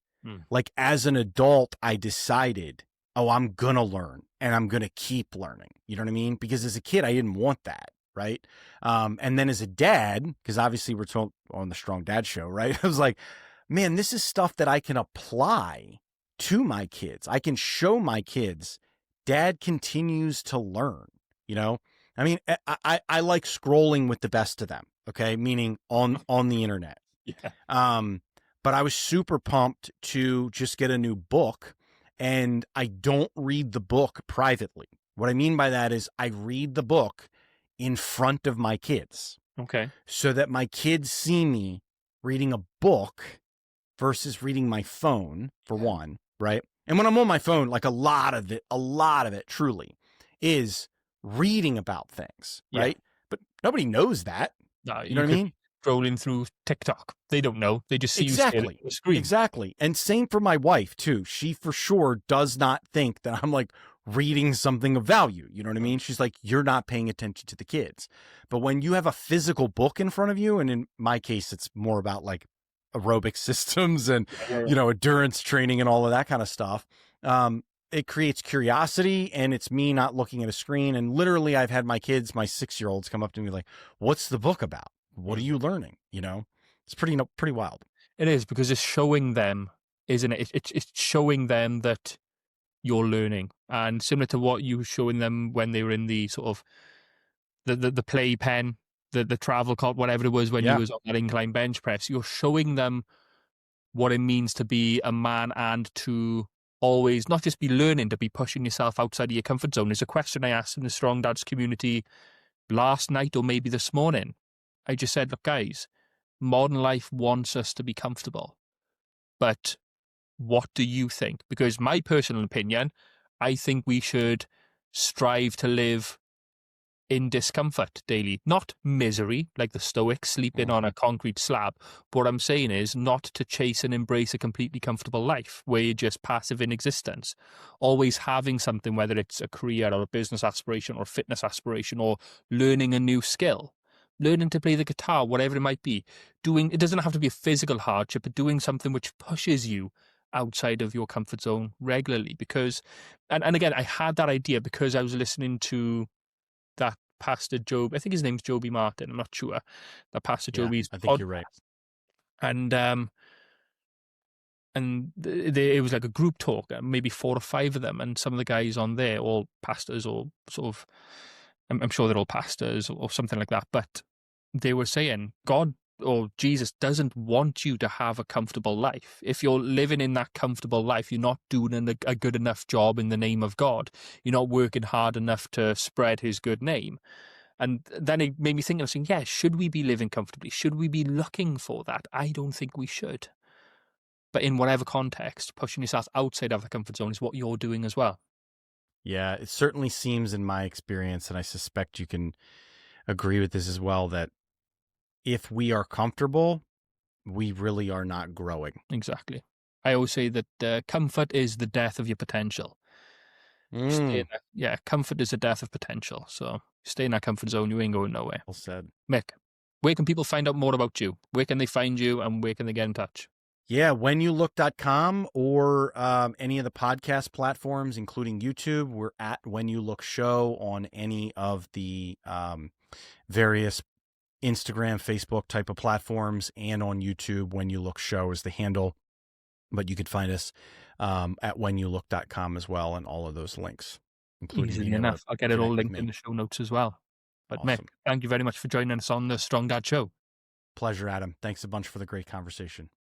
Like as an adult, I decided, oh, I'm going to learn and I'm going to keep learning. You know what I mean? Because as a kid, I didn't want that. Right. And then as a dad, because obviously we're told on the StrongDad Show, right? I was like, man, this is stuff that I can apply to my kids. I can show my kids dad continues to learn, you know? I mean, I like scrolling with the best of them. Okay. Meaning on the internet. Yeah. But I was super pumped to just get a new book, and I don't read the book privately. What I mean by that is I read the book in front of my kids. Okay. So that my kids see me reading a book versus reading my phone, for one, right? And when I'm on my phone, like a lot of it truly is reading about things, right? But nobody knows that. No, you know what I mean? Scrolling through TikTok. They don't know. They just see you staring at the screen. Exactly. And same for my wife too. She for sure does not think that I'm like reading something of value. You know what I mean? She's like, you're not paying attention to the kids. But when you have a physical book in front of you, and in my case, it's more about like aerobic systems and, you know, endurance training and all of that kind of stuff. It creates curiosity, and it's me not looking at a screen. And literally I've had my kids, my 6-year-olds come up to me like, what's the book about? What are you learning? You know, it's pretty wild. It is, because it's showing them, isn't it? It's showing them that you're learning, and similar to what you were showing them when they were in the sort of the playpen, the travel cot, whatever it was, when you was on that incline bench press. You're showing them what it means to be a man and to always not just be learning, to be pushing yourself outside of your comfort zone. There's a question I asked in the Strong Dads community last night, or maybe this morning. I just said, look, guys, modern life wants us to be comfortable. But what do you think? Because my personal opinion, I think we should strive to live in discomfort daily, not misery, like the Stoics sleeping on a concrete slab. But what I'm saying is not to chase and embrace a completely comfortable life where you're just passive in existence. Always having something, whether it's a career or a business aspiration or a fitness aspiration or learning a new skill. Learning to play the guitar, whatever it might be. It doesn't have to be a physical hardship, but doing something which pushes you outside of your comfort zone regularly. Because, and again, I had that idea because I was listening to that Pastor Job, I think his name's Joby Martin, I'm not sure. That Pastor Joby's I think you're right. And it was like a group talk, maybe 4 or 5 of them, and some of the guys on there, all pastors or sort of, I'm sure they're all pastors or something like that, but they were saying God or Jesus doesn't want you to have a comfortable life. If you're living in that comfortable life, you're not doing a good enough job in the name of God. You're not working hard enough to spread his good name. And then it made me think, I was saying, yeah, should we be living comfortably? Should we be looking for that? I don't think we should. But in whatever context, pushing yourself outside of the comfort zone is what you're doing as well. Yeah, it certainly seems in my experience, and I suspect you can agree with this as well, that if we are comfortable, we really are not growing. Exactly. I always say that comfort is the death of your potential. Comfort is the death of potential. So stay in that comfort zone, you ain't going nowhere. Well said. Mick, where can people find out more about you? Where can they find you and where can they get in touch? Yeah, whenyoulook.com or any of the podcast platforms, including YouTube. We're at When You Look Show on any of the various Instagram, Facebook type of platforms, and on YouTube. When You Look Show is the handle. But you could find us at whenyoulook.com as well, and all of those links, including Easily enough. I'll get it all linked in the show notes as well. But Awesome. Mick, thank you very much for joining us on the Strong Dad Show. Pleasure, Adam. Thanks a bunch for the great conversation.